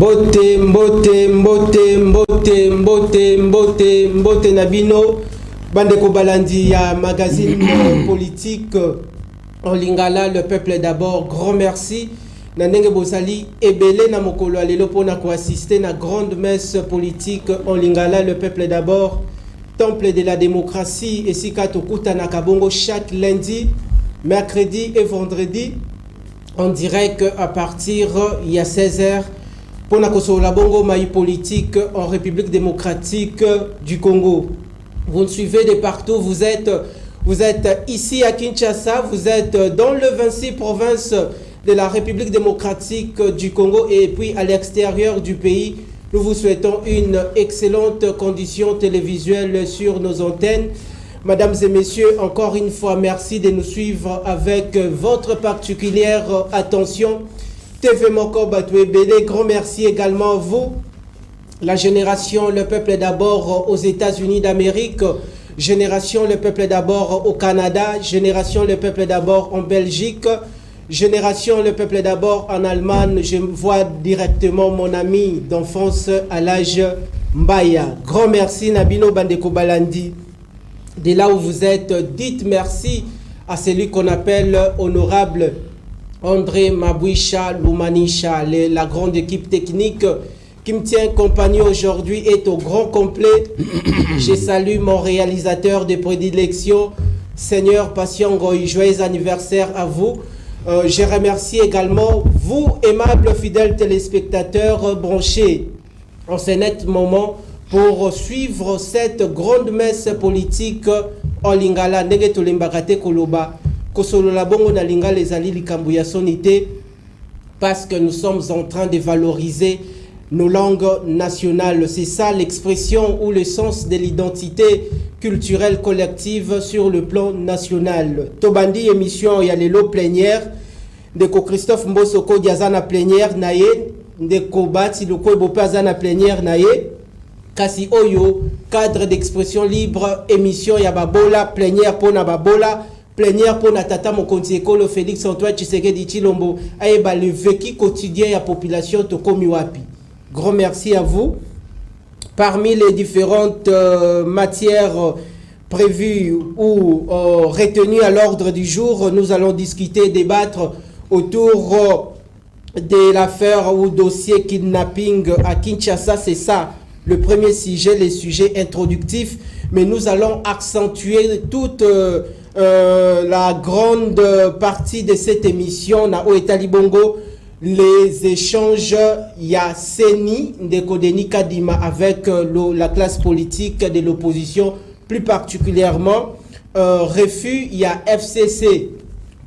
Mbote, mbote, mbote, mbote, mbote, mbote, mbote Nabino, Bandeko Balandi ya magazine politique en Lingala, le peuple d'abord, grand merci. Nandenge Bozali, Ebele na mokolo alelo pona ko assister na grande messe politique en Lingala, le peuple d'abord, temple de la démocratie, et si Katokuta na Kabongo chaque lundi, mercredi et vendredi, en direct à partir il y a 16h. Pour la Bongo Maï politique en République démocratique du Congo. Vous nous suivez de partout, vous êtes ici à Kinshasa, vous êtes dans le 26 provinces de la République démocratique du Congo et puis à l'extérieur du pays. Nous vous souhaitons une excellente condition télévisuelle sur nos antennes. Mesdames et messieurs, encore une fois, merci de nous suivre avec votre particulière attention. TV Moko Batouébélé, grand merci également à vous, la génération Le Peuple d'abord aux États-Unis d'Amérique, génération Le Peuple d'abord au Canada, génération Le Peuple d'abord en Belgique, génération Le Peuple d'abord en Allemagne. Je vois directement mon ami d'enfance à l'âge Mbaya. Grand merci Nabino Bandeko Balandi. De là où vous êtes, dites merci à celui qu'on appelle honorable André Mabouicha Loumanisha, la grande équipe technique qui me tient compagnie aujourd'hui est au grand complet. Je salue mon réalisateur de prédilection, Seigneur Patient Goy. Joyeux anniversaire à vous. Je remercie également vous, aimables fidèles téléspectateurs branchés en ce net moment pour suivre cette grande messe politique en Lingala. Nege Tolimbakate Koloba. Kosolola bongo na lingala ezali likambo ya sonité parce que nous sommes en train de valoriser nos langues nationales. C'est ça l'expression ou le sens de l'identité culturelle collective sur le plan national. Tobandi émission ya lelo plénière de Christophe Mbosoko diazana plénière naye de Kobati le Kobo pazana plénière naye kasi oyo cadre d'expression libre émission ya babola plénière pona babola plénière pour Natata Mokonzi Ekolo Félix Antoine Tshisekedi Tshilombo aeba le vécu quotidien de la population Tokomi Wapi. Grand merci à vous. Parmi les différentes matières prévues ou retenues à l'ordre du jour, nous allons discuter, débattre autour de l'affaire ou dossier kidnapping à Kinshasa. C'est ça le premier sujet, les sujets introductifs, mais nous allons accentuer toute la grande partie de cette émission na Oetali Bongo, les échanges ya Seni Ndeko Denis Kadima avec la classe politique de l'opposition, plus particulièrement refus ya FCC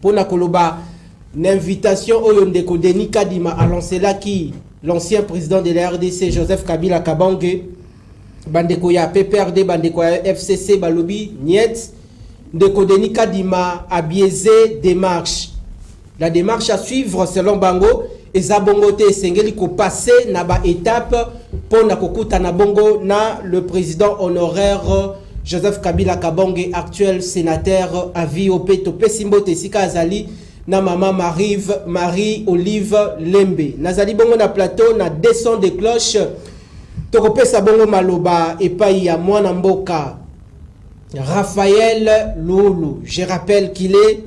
pour Nakoloba, une invitation au Ndeko Denis Kadima à lancer là qui l'ancien président de la RDC Joseph Kabila Kabange bandeko ya PPRD bandeko ya FCC balobi niet Ndeko Denis Kadima a biaisé démarche. La démarche à suivre selon Bango et Zabongote Sengeli ko passer na ba étape pour na kokuta na Bongo na le président honoraire Joseph Kabila Kabange, actuel sénateur à vie au Peto Pesimbote Sika Azali na maman Marie-Olive Lembe. Nazali Bongo na plateau na descend des cloches. Tokopesa Bongo Maloba et pa ya mwana mboka Raphaël Loulou. Je rappelle qu'il est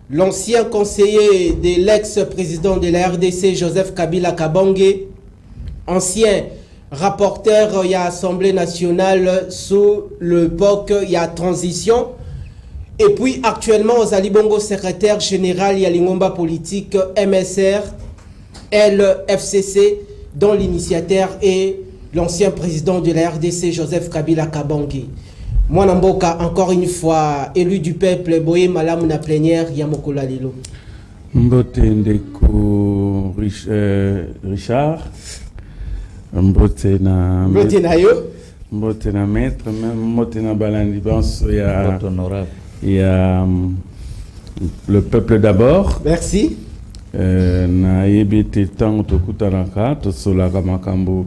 l'ancien conseiller de l'ex-président de la RDC Joseph Kabila Kabange, ancien rapporteur à l'Assemblée nationale sous l'époque il y a transition, et puis actuellement aux Bongo secrétaire général y a l'Ingomba politique MSR LFCC dont l'initiateur est l'ancien président de la RDC Joseph Kabila Kabange. Moi Namboka, encore une fois, élu du peuple, Boye Malam na plénière, Yamokola Lilo. Mbote Ndeko Richard, Mbote na yo, Mbote na maître, Mbote na Balandi Banso, il y a le peuple d'abord. Merci. Na yebete tango tokutanaka, tosolaka makambo.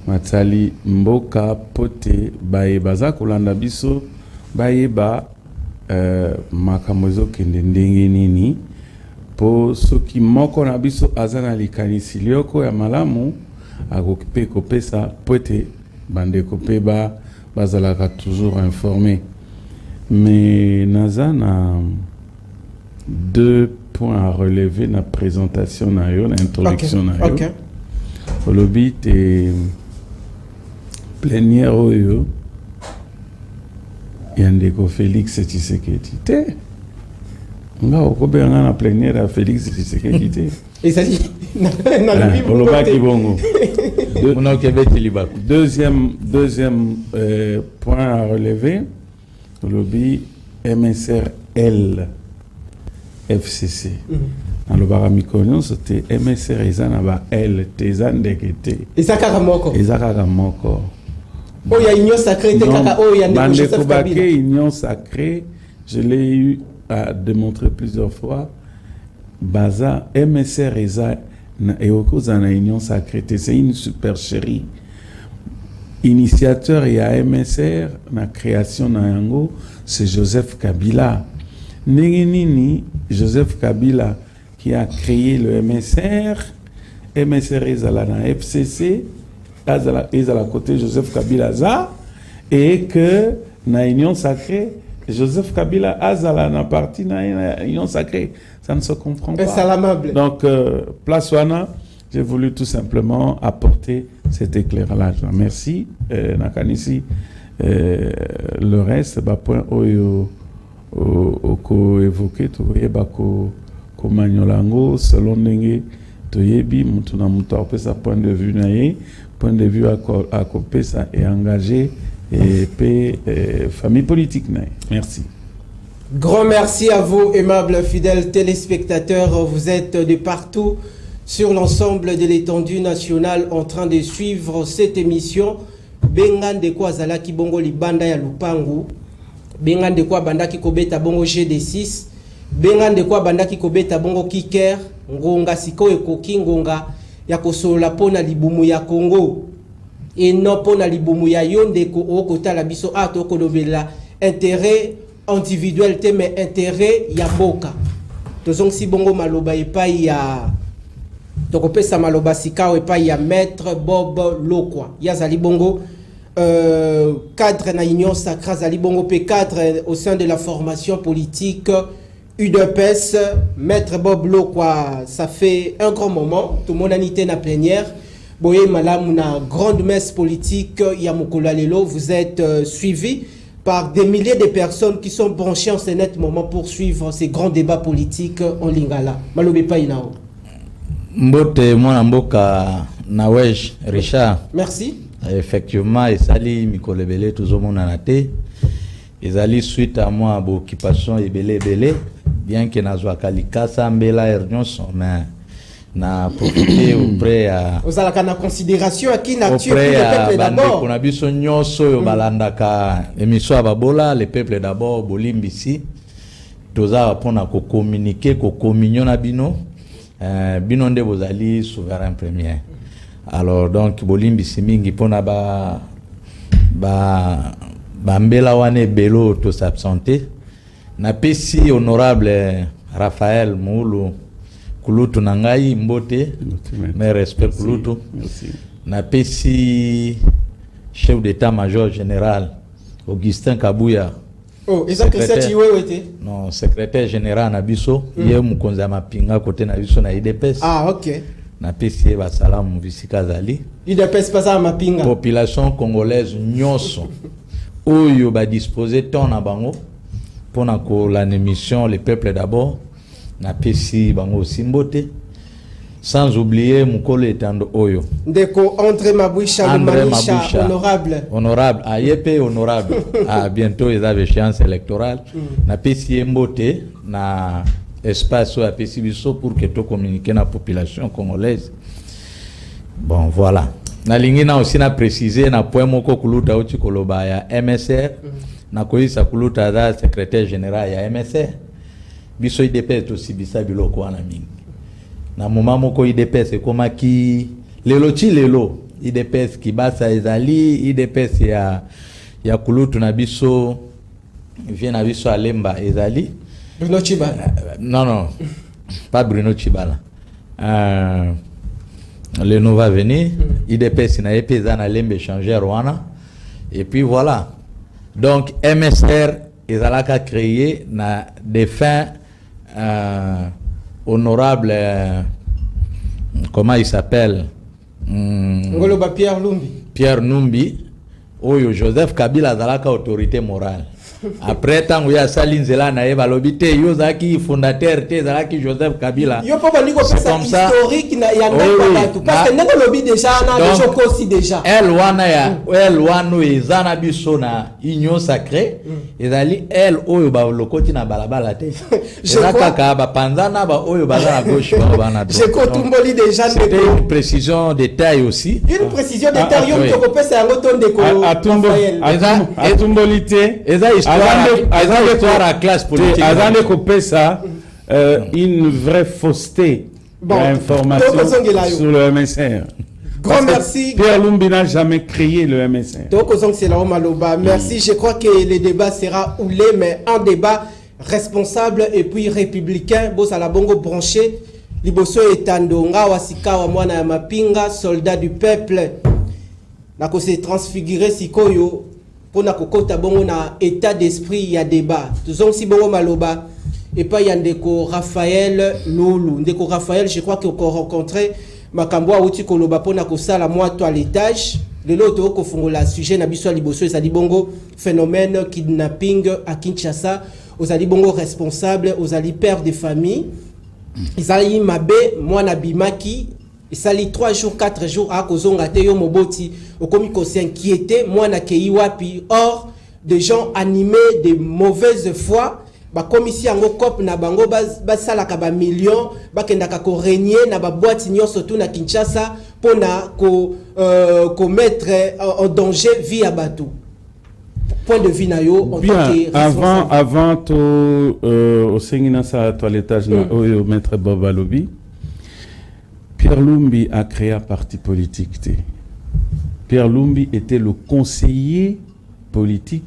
Matali mboka pote baye baza kolanda biso baye ba makamozo kende ndenge nini po soki moko na biso azana likanisi lioko ya malamu à occuper copé ça poté bande copé bazalaka toujours informé. Mais Nazana deux points à relever dans la présentation, dans l'introduction. Okay. Le but est plénière il y a des Félix Tshisekedi. On a encore un plénière à Félix Tshisekedi. Et ça dit, deuxième point à relever, le but MSRL FCC. Dans le baramikonion, c'était MSR Izana L Tezan Dekete. Izakaramoko. Izakaramoko. Oh, il y a union sacrée, oh, il y a une Joseph Kabila. Union sacrée, je l'ai eu à démontrer plusieurs fois. Baza MSR Izana et au cause d'une union sacrée, c'est une supercherie. Initiateur et à MSR, la création d'Ango, c'est Joseph Kabila. Nini Joseph Kabila qui a créé le MSR est à la FCC, est à la côté Joseph Kabila za, et que na union sacrée, Joseph Kabila a la partie na union sacrée. Ça ne se comprend pas. Donc, place Wana, j'ai voulu tout simplement apporter cet éclairage. Merci. Nakanisi, le reste, point ko évoqué, tu voyais, ko magnolango, selon Nengue, tu yebi, mutuna mutarpe sa point de vue à couper ça et engagé et famille politique. Merci. Grand merci à vous, aimables fidèles téléspectateurs. Vous êtes de partout sur l'ensemble de l'étendue nationale en train de suivre cette émission. Bengan de quoi Zalaki Bongo Libanda ya Lupangu. Bengan de quoi Bandaki Kobeta Bongo GD6. Bengan de quoi Bandaki Kobeta Bongo Kiker. Ngonga Siko Ekoki Ngonga ya kosola pona libumu ya Congo. Et non pona libumu ya Yondeko Okota la biso ato kolobela intérêt individuel mais intérêt ya mboka. Tozong si bongo maloba epai ya tokopesa maloba sikao epai ya maître Bob Lokwa. Yazali bongo cadre na union sacrée zali bongo pe cadre au sein de la formation politique UDPS. Maître Bob Lokwa, ça fait un grand moment tout le monde a nité na plénière. Boye malam na grande messe politique ya mokolo lelo. Vous êtes suivi par des milliers de personnes qui sont branchées en ce net moment pour suivre ces grands débats politiques en Lingala. Malobe Painao. Mbote mwana mboka Nawej Richard. Merci. Effectivement, ezali mikolebele tozomona na te. Ezali suite à moi occupation ebele bien que nazwa kalikasa mbela ernyonso mais na profiter auprès à ozalaka na considération à qui nature le peuple d'abord. On a biso nyonso yo balandaka émission ya babola le peuple d'abord bolimbisi toza pona ko communiquer ko communion na bino bino nde bozali souverain premier. Alors donc bolimbisi mingi pona ba mbela wane belo to s'absenter na pesi honorable Raphaël Moulu Kulutu nangai mbote mais respect Kulutu. Na pesi chef d'état-major général Augustin Kabouya. Oh, et ça que c'est non, secrétaire général na biso ye mukonza mapinga côté na biso na IDPS. Ah OK. Na pesi ba salamu visika zali. IDPS pas ça mapinga. Population congolaise nyonso oyo ba disposer ton na bango pour na ko la émission le peuple d'abord. Na pesi bango simbote sans oublier mukolo etando oyo ndeko André Maboucha honorable ayepe honorable à bientôt ils avaient échéance électorale na pesi mbote na espace à pesi biso pour que to communiquer na population congolaise. Bon voilà na lingi na aussi na préciser na point moko kuluta uchi koloba ya MSR na koisa kuluta da secrétaire général ya MSR biso IDPS aussi bisa biloko wana mingi na moment moko IDPS ekomaki lelo IDPS kibasa ezali IDPS ya kulutu na biso vient na biso alemba ezali Bruno Chibala non pas Bruno Chibala le nouveau venu, IDPS n'a pas été échangé Rwanda. Et puis voilà. Donc, MSR, ils ont créé des fins honorables. Comment il s'appelle? Pierre Lumbi. Pierre Numbi. Oyo Joseph Kabila a autorité morale. Après tant où il y a Saline Zelana et Balobité, Yozaki fondateur Tezalaki Joseph Kabila. C'est comme ça. Historique na ya parce que nako lobi déjà na joko aussi déjà. Elle wana ezana bisona union sacrée ezali elle oyo ba lokoti na balabala te. Ezaka ka ba panzana ba oyo bazana gauche ba bana. Je kotumboli déjà c'était une précision de taille aussi. Une précision de taille yo ko pesa yango ton de ko. Atumbolité. Histoire à classe politique. Azande coupé ça, une vraie fausseté d'information sur le MSR. Grand merci. Pierre Lumbi n'a jamais créé le MSR. Donc, c'est là Maloba. Merci. Je crois que le débat sera oulé, mais un débat responsable et puis républicain. Boss à la bongo branché. Liboso etandonga wasika wa mwana ya mapinga, soldat du peuple. Nako se transfigurer sikoyo. Pour na kokota bongo na état d'esprit ya débat. Tuzong si bongo maloba et pas y a ndeko Raphaël Loulou. Ndeko Raphaël, je crois qu'on rencontré makambo a uti koloba pona ko sala moi toi l'étage. Le loto ko fungola sujet na biso liboso ezali bongo phénomène kidnapping à Kinshasa. Ozali bongo responsable, ozali père de famille. Ezali mabe moi na bimaki. Et ça lit 3 jours, 4 jours à Kozonga Teyo Moboti, au comico s'inquiéter, moi na Keiwapi, or, des gens animés de mauvaise foi, ba commission en cop na bango basala ka ba millions, ba kendaka ko régner na ba boîte surtout na Kinshasa pour na ko mettre en danger vie à bateau. Point de vue na yo, en bien, tant que avant au Sengina sa toilettage na au maître Boba Lobi. Pierre Lumbi a créé un parti politique. Pierre Lumbi était le conseiller politique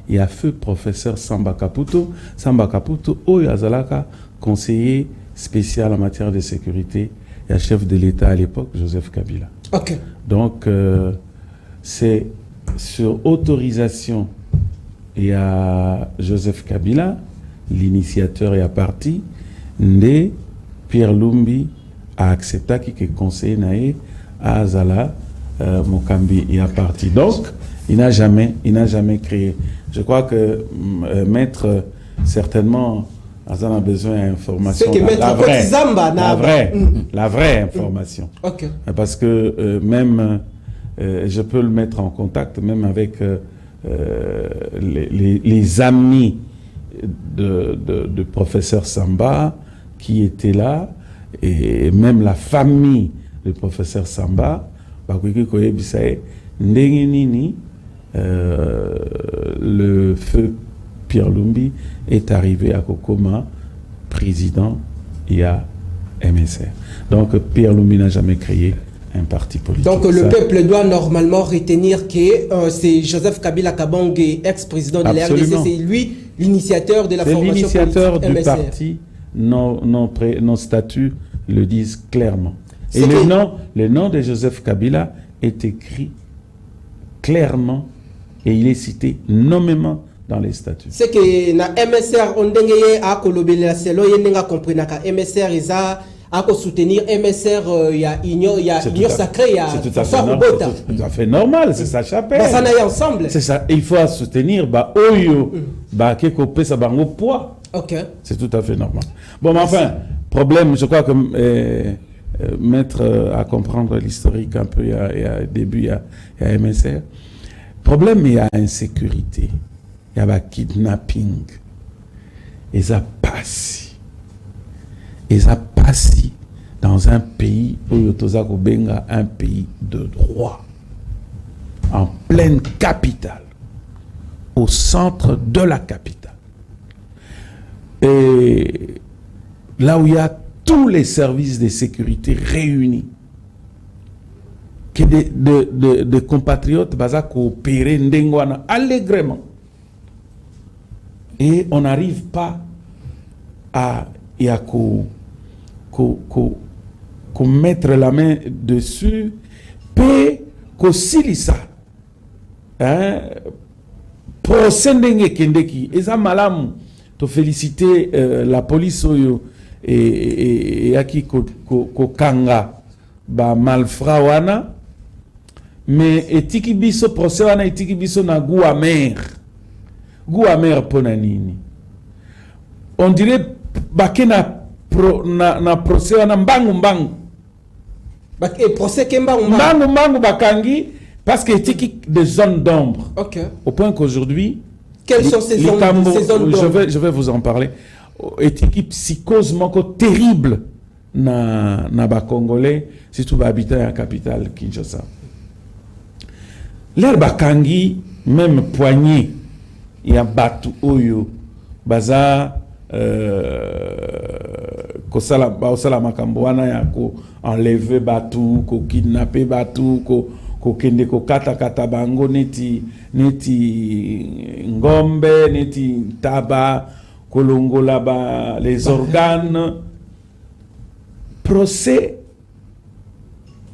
et a fait professeur Samba Kaputo. Samba Kaputo, Azalaka, conseiller spécial en matière de sécurité et chef de l'État à l'époque, Joseph Kabila. Okay. Donc, c'est sur autorisation et à Joseph Kabila, l'initiateur et à parti, né Pierre Lumbi a accepté qu'il est conseiller naé à Azala Mokambi et à parti. Donc, il n'a jamais créé. Je crois que maître certainement Azala a besoin d'informations. C'est que maître la vraie information. Okay. Parce que même je peux le mettre en contact même avec les amis de professeur Samba qui étaient là. Et même la famille du professeur Samba, le feu Pierre Lumbi est arrivé à Kokoma, président et à MSR. Donc Pierre Lumbi n'a jamais créé un parti politique. Donc le peuple doit normalement retenir que c'est Joseph Kabila Kabangé, ex-président de la RDC, c'est lui l'initiateur de la formation politique. C'est l'initiateur du parti. Nos statuts le disent clairement. Et le nom de Joseph Kabila est écrit clairement et il est cité nommément dans les statuts. C'est que na MSR on dengeye a kolobela selo yenga comprendre ka MSR isa a soutenir MSR ya union sacrée ya c'est tout à fait normal, c'est sa chapelle. Ça na ensemble. C'est ça, il faut soutenir ba oyo ba keko pesa bango poids. OK. C'est tout à fait normal. Bon, mais enfin, problème, je crois que mettre à comprendre l'historique un peu, il y a début, il y a MSR. Problème, il y a insécurité, il y a kidnapping, et ça passe. Et ça passe dans un pays où Benga, un pays de droit, en pleine capitale, au centre de la capitale. Et là où il y a tous les services de sécurité réunis, que des compatriotes vont coopérer allègrement. Et on n'arrive pas à qu'on mettre la main dessus, peut kosilisa procès ndenge kendeki eza malamu to féliciter la police oyo et yaki ko kanga ba malfrat wana mais etiki biso procès wana etiki biso na goût amer pona nini on dirait bakena na procès wana mbangu procès kembangu bakangi parce que etiki des zones d'ombre. OK. Au point qu'aujourd'hui quelles sont ces zones d'ombre? Je vais vous en parler. Etiki psychose moko terrible na ba Congolais surtout ba habitants à la capitale Kinshasa. L'air bakangi même poignée ya batu oyo baza kosala makambo wana ya ko enlever batu ko kidnapper batu ko kende ko kata bango neti ngombe neti taba kolongola ba les organes procès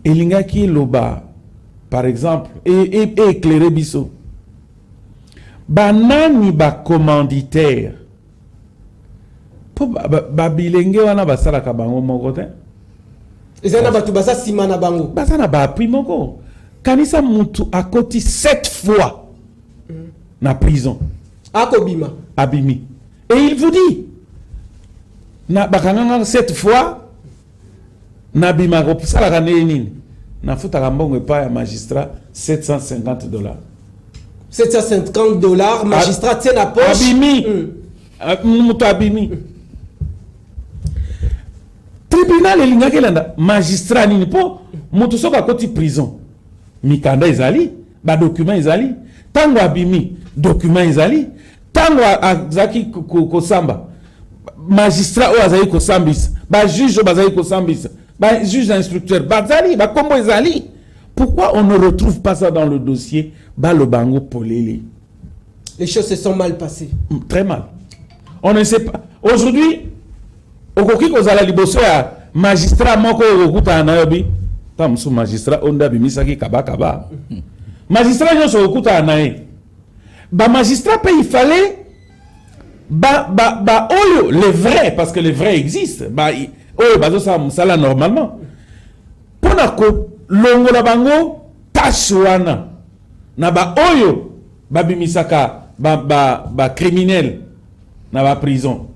elingaki loba par exemple et éclairer biso banani ba commanditaire po bilenge wana basalaka bango moko te ezana batu basa sima na bango basana ba appui moko kanisa mutu akoti 7 fois na prison akobima abimi et il vous dit na bakanganga 7 fois na bima ko salaka nini na futaka mbongo epa ya magistrat $750 $750 magistrat tient la poche abimi mutu abimi tribunal elingaki elanda magistrat nini po mutu soki akoti prison mikanda ezali badocument ezali ntango abimi document ezali ntango azalaki kosamba magistrat oyo azali kosambisa bajuge oyo bazali kosambisa bajuge d'instructeur bazali bakombo ezali. Pourquoi on ne retrouve pas ça dans le dossier balobango polele? Les choses se sont mal passées. Très mal. On ne sait pas. Aujourd'hui, okoki kozala liboso ya magistrat moko okuta na yobi tamsu magistrat onda bimisaki kaba magistrat nyonso okuta na ye ba magistrat pe il fallait oyo les vrais parce que les vrais existent oyo bazo sa musala normalement pona ko longola bango tâche wana na ba oyo babimisaka ba criminel na ba prison.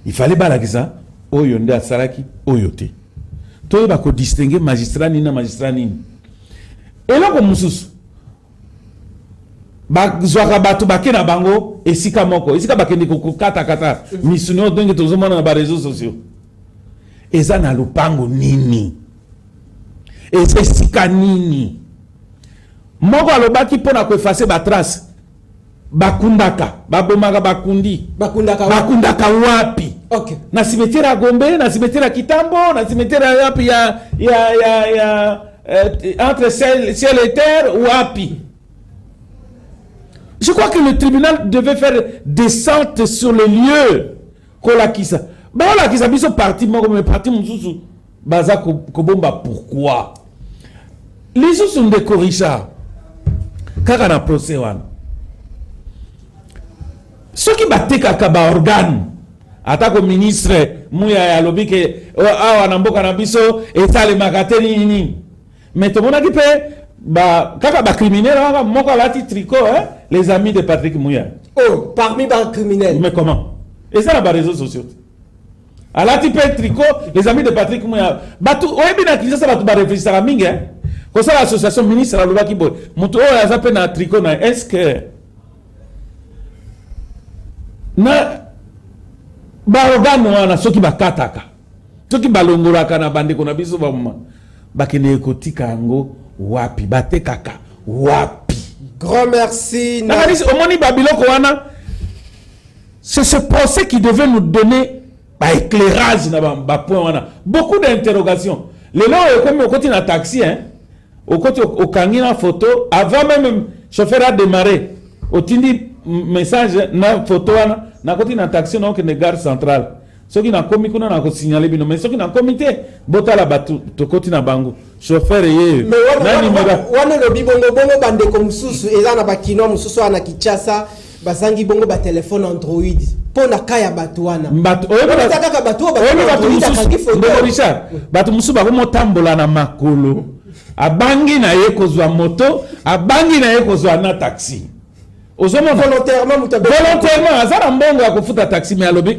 Il fallait balakisa oyo nde asalaki oyo te to ba ko distinguer magistrat ni na magistrat ni eloko mususu ba zwaka batu bakena bango esika moko esika bakende ko kata misuno ndenge tozomona na ba réseaux sociaux eza na lupango nini esika nini moko alobaki pona ko effacer ba trace bakundaka babomaka bakundaka wapi? Okay. Na cimetière ya Gombe, na cimetière ya Kitambo, na cimetière ya wapi ya entre ciel et terre wapi? Je crois que le tribunal devait faire descente sur le lieu kolakisa. Kolakisa biso parti moko mais parti mususu baza kobomba pourquoi? Les gens sont des corrigeants. Kaka na procès wana. Ce qui batekaka ba organe atako ministre muya ya lobike awa na mboka na biso etale makateni nini mais to mona ki pe ba kaka ba criminel waka moko lati tricot les amis de Patrick Mouya parmi ba criminels mais comment et ça na ba réseaux sociaux alati pe tricot les amis de Patrick Mouya batu oyebi na kisa batu ba réfléchir mingi ko ça l'association ministre la lobaki boy mutu oyo azape na tricot na est-ce que na baorgane wana soki bakataka soki balongolaka na bandeko na biso bamama bakende ekotika yango wapi batekaka wapi? Grand merci. Omoni babiloko wana c'est ce procès qui devait nous donner ba éclairage na ba point wana beaucoup d'interrogations. Le long comme au côté na taxi au côté au kangi na photo avant même chauffeur a démarré au tindi message na photo wana na côté na taxi na que gare centrale Ce qui n'a commis qu'on a signalé bino, mais ce qui n'a comité, botala batu, tokoti na bango, chauffeur et mais wana lobi bongo bande comme susu eza na bakino mususu ana kichasa basangi bongo ba téléphone Android pona kaya batu wana batu Richard batu mususu ba ko tambola na makolo abangi na ye kozwa moto abangi na ye kozwa na taxi volontairement azara mbongo ya kofuta taxi mais alobi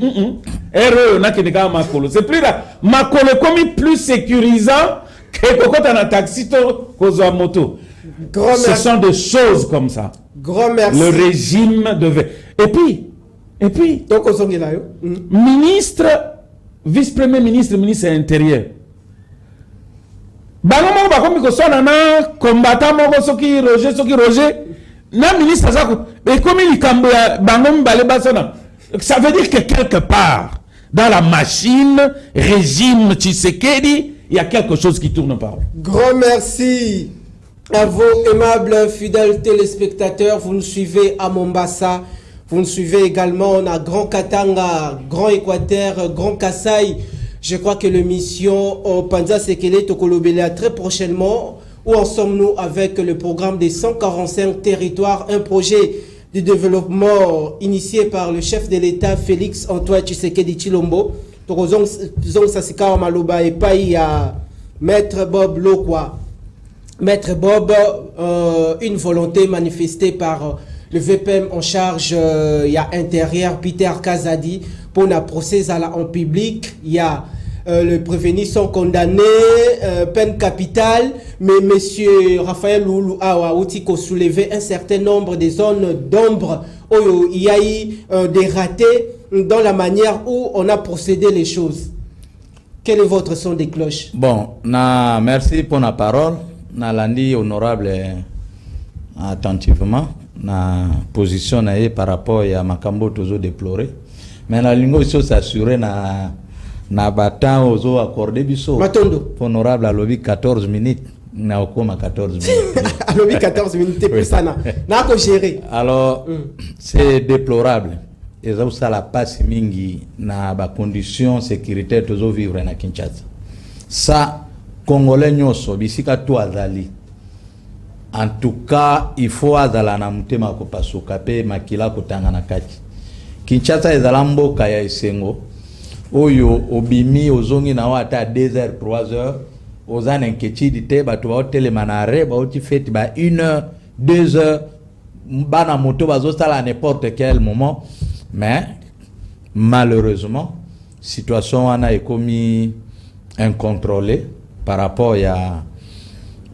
erreur na kenika makolo c'est plus là makolo comme plus sécurisant que kokota na taxi to kozwa moto. Ce sont des choses comme ça. Grand merci. Le régime devait. Et puis donc ministre, vice-premier ministre, ministre intérieur. Bango ba komi ko sona na combattant moko soki Roger na ministre zako et comme il kamboya bango mbale basona. Ça veut dire que quelque part dans la machine régime Tshisekedi, il y a quelque chose qui tourne par là. Grand merci à vos aimables fidèles téléspectateurs. Vous nous suivez à Mombasa, vous nous suivez également à Grand Katanga, Grand Équateur, Grand Kasaï. Je crois que l'émission Panza Sekele Tokolobela très prochainement. Où en sommes-nous avec le programme des 145 territoires, un projet de développement initié par le chef de l'État Félix Antoine Tshisekedi Tshilombo. Tokozong Sasika Maloba et Paï à Maître Bob Lokwa. Maître Bob, une volonté manifestée par le VPM en charge, il y a intérieur Peter Kazadi pour un procès en public. Il y a les prévenus sont condamnés, peine capitale, mais monsieur Raphaël Loulou Awa Outiko soulevé un certain nombre de zones d'ombre où il y a eu des ratés dans la manière où on a procédé les choses. Quel est votre son des cloches? Bon, merci pour la parole. Nalandi honorable attentivement na position par rapport à makambo toujours déploré. Mais la lingo aussi s'assurer na batan ozo accordé biso. Matondo. Honorable à lobby 14 minutes. Na okoma 14 minutes. À lobby 14 minutes plus ça na ko gérer. Alors c'est déplorable. Et ça la passe mingi na ba conditions sécuritaires toujours vivre na Kinshasa. Ça Congolais nyoso bisika to azali. En tout cas, il faut azala na mutema ko pasuka pe makila ko tanga na kati. Kinshasa ezala mboka ya esengo. Oyo obimi ozongi na wata 2h 3h ozana inquiétude te ba to hôtel manare ba oti fête ba 1h 2h bana moto bazo sala à n'importe quel moment, mais malheureusement situation wana est commis incontrôlée par rapport à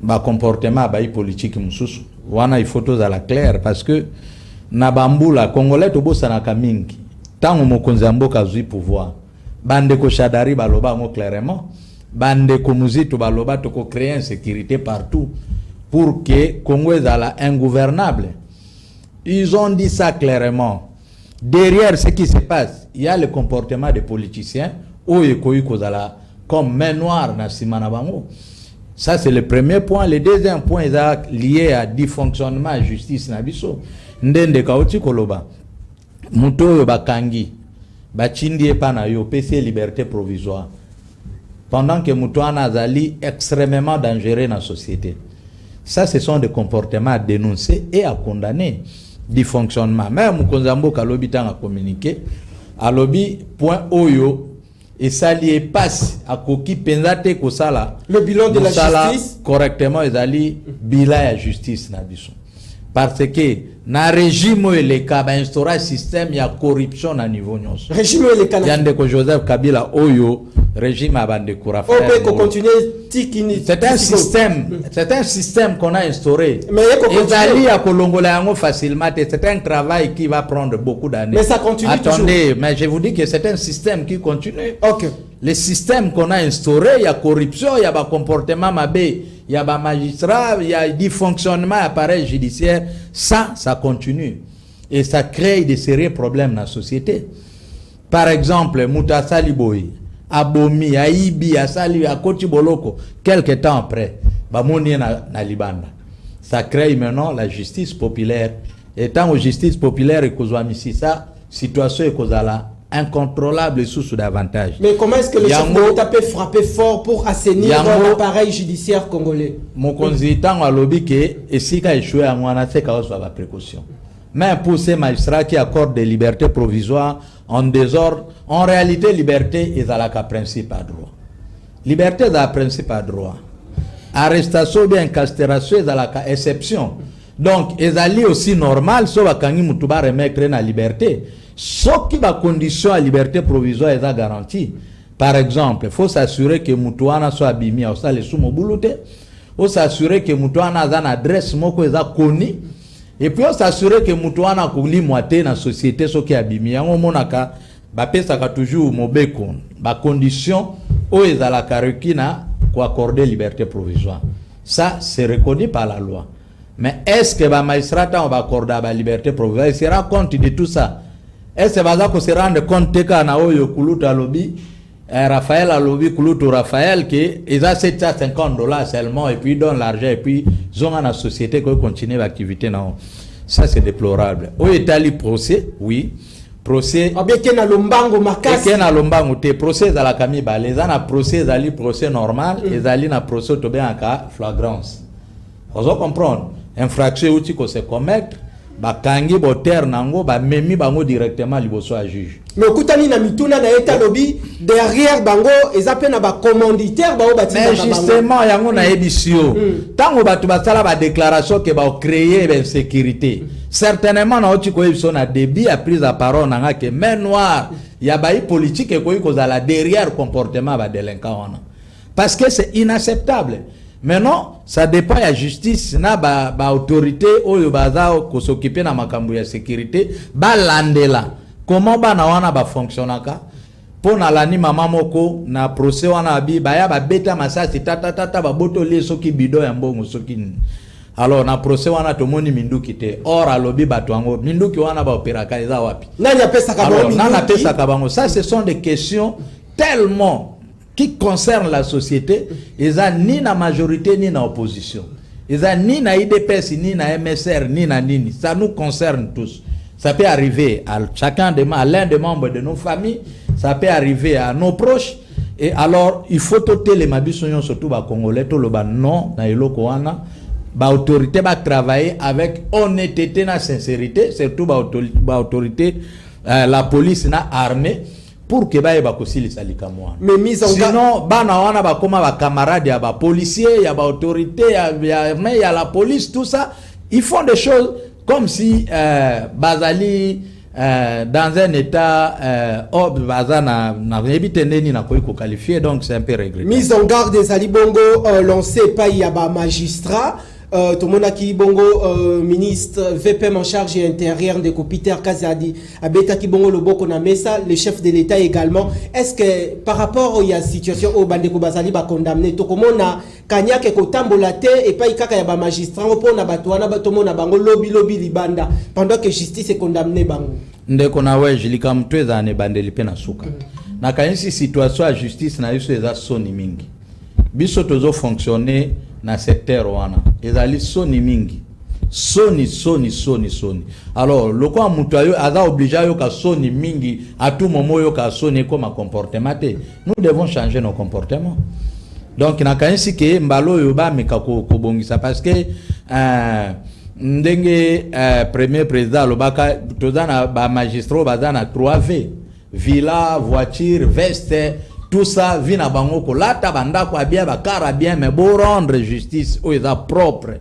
ba comportement ba politique mususu wana il faut tous à la claire parce que na bambula congolais to bosana kamingi tango mokonzi mboka zui pouvoir bande ko shadari baloba ngo clairement bande ko muzito baloba to ko créer insécurité partout pour que Congo soit ingouvernable. Ils ont dit ça clairement. Derrière ce qui se passe, il y a le comportement des politiciens comme main noire na simana bango. Ça c'est le premier point. Le deuxième point est lié à dysfonctionnement de la justice na biso. Ndende kauti koloba. Muto bakangi bachindi epana yo PC liberté provisoire. Pendant que Moutouana Azali extrêmement dangereux dans la société. Ça, ce sont des comportements à dénoncer et à condamner du fonctionnement. Même Moukonzambo Kalobi a communiqué, à lobby point Oyo, et ça lié passe à Koki Penzate Kosala. Le bilan de la justice. Correctement, Ezali, bilan de la justice. Parce que dans le régime et les cas, instaurer un système, il y a corruption à niveau. Régime et les cas. Il y a Joseph Kabila Oyo, régime à bande de Kourafé. C'est un système qu'on a instauré. Mais Ezali à Kolongola facilement, c'est un travail qui va prendre beaucoup d'années. Mais ça continue. Attendez, toujours. Mais je vous dis que c'est un système qui continue. Ok. Le système qu'on a instauré, il y a corruption, il y a un comportement mabé, il y a un magistrat, il y a du fonctionnement appareil judiciaire. Ça continue. Et ça crée de sérieux problèmes dans la société. Par exemple, Moutassa Liboy, Abomi, Aïbi, Asali, Akoti Boloko, quelques temps après, Bamoni na Libanda. Ça crée maintenant la justice populaire. Et tant que justice populaire et ça, situation est causala incontrôlable et sous davantage. Mais comment est-ce que le chef de l'État peut frapper fort pour assainir l'appareil judiciaire congolais? Mon consultant a lobby que et si qu'a échoué à moi, on a fait qu'à la précaution. Mais pour ces magistrats qui accordent des libertés provisoires en désordre, en réalité, liberté est à la principe à droit. Liberté est à la principe à droit. Arrestation ou bien incarcération est à la exception. Donc, ils aussi normal, sauf quand ils va remettre la liberté. Sauf qui va condition à liberté provisoire est garantie. Par exemple, il faut s'assurer que Moutouana soit abîmé au salle sous mobilité. Il faut s'assurer que Moutouana a une adresse moko est connue. Et puis, il faut s'assurer que Moutouana a une moitié dans la société qui est abîmé. On monaka, ça toujours mobekon. Ba condition où est à la carikina pour accorder liberté provisoire. Ça, c'est reconnu par la loi. Mais est-ce que les magistrats va accorder la liberté provisoire? Il se rend compte de tout ça. Est-ce que se rend compte que Kuluta lobby, Raphaël a lobby Kulutu Raphaël, qu'ils ont $750 seulement, et puis ils donnent l'argent, et puis ils ont une société qui continue l'activité. Ça, c'est déplorable. Où est le procès? Oui. Procès. Bien qu'il y a un lombango makasi. Qu'il y a un lombango, te procès à la camibale. Les gens ont procès, ils ont procès normal, ils ont un procès en cas flagrance. Vous comprenez? Infraction outil que se commettre, bakangi boter nango ba memi bango directement liboso à juge. Mais okutani na mituna na eta lobby derrière bango ezape na ba commanditaire ba obati mais justement yango na ebisio. Tango batu basala ba déclaration que ba créer ben sécurité. Certainement na oti ko ebisio na débit à prise à parole na que main noire ya ba politique e ko kozala derrière comportement ba délinquant. Parce que c'est inacceptable. Maintenant, ça dépend de la justice, na ba autorité ou baza ko s'occuper na makambu ya sécurité, ba landela. Comment ba na wana ba fonctionnaka? Pour na lani mama moko na procès wana bi ba ya ba beta masasi tata ba boto le soki bido ya mbongo soki. Alors na procès wana to moni minduki te. Or alobi bato ango minduki wana ba operaka eza wapi? Nanya pesa ka bango. Nana pesa ka bango. Ça ce sont des questions tellement qui concerne la société, ils n'ont ni la majorité ni l'opposition. Ils n'ont ni la IDPS, ni la MSR, ni la Nini. Ça nous concerne tous. Ça peut arriver à chacun à l'un des membres de nos familles, ça peut arriver à nos proches. Et alors, il faut toter les mabissons, surtout les Congolais, tout le non, na iloko wana, ba autorité va travailler avec honnêteté et sincérité, surtout ba autorité, la police, la armée, pour que baye bakosili salika moi. Mais mise en garde. Sinon bana wana ba koma ba camarades ya ba policiers, ya ba autorités, ya la police, tout ça, ils font des choses comme si bazali dans un état bazana na ebitendeni na koiko qualifié, donc c'est un peu regrettable. Mise en garde des Ali Bongo lancée par Yaba magistrat. Tout le monde qui bongo ministre VPM en charge intérieure de Peter Kazadi Abeta qui bongo le boko na mesa le chef de l'État également. Est-ce que par rapport à la situation au Bandeko Bazali ba condamné tout comme on a kanya ke kotambola te et pas ikaka ya ba magistrat pour na batwana batomo na bango lobby libanda pendant que justice est condamné bango ndeko na we jilika mtu za ne bandeli pe na suka na kanisi situation ya justice na yuso eza soni mingi biso tozo fonctionner na secteur wana ezali soni mingi soni. Alors le quoi mutu ayo aza obligé yo ka soni mingi à tout moment yo ka soni comme comportement te. Nous devons changer nos comportements. Donc na kanisi ke mbalo yo ba meka ko bongisa parce que ndenge premier président lobaka tozana ba magistrat bazana 3V villa voiture veste tout ça vient à bango ko lata banda ko bien ba kara bien mais beau rendre justice ou est propre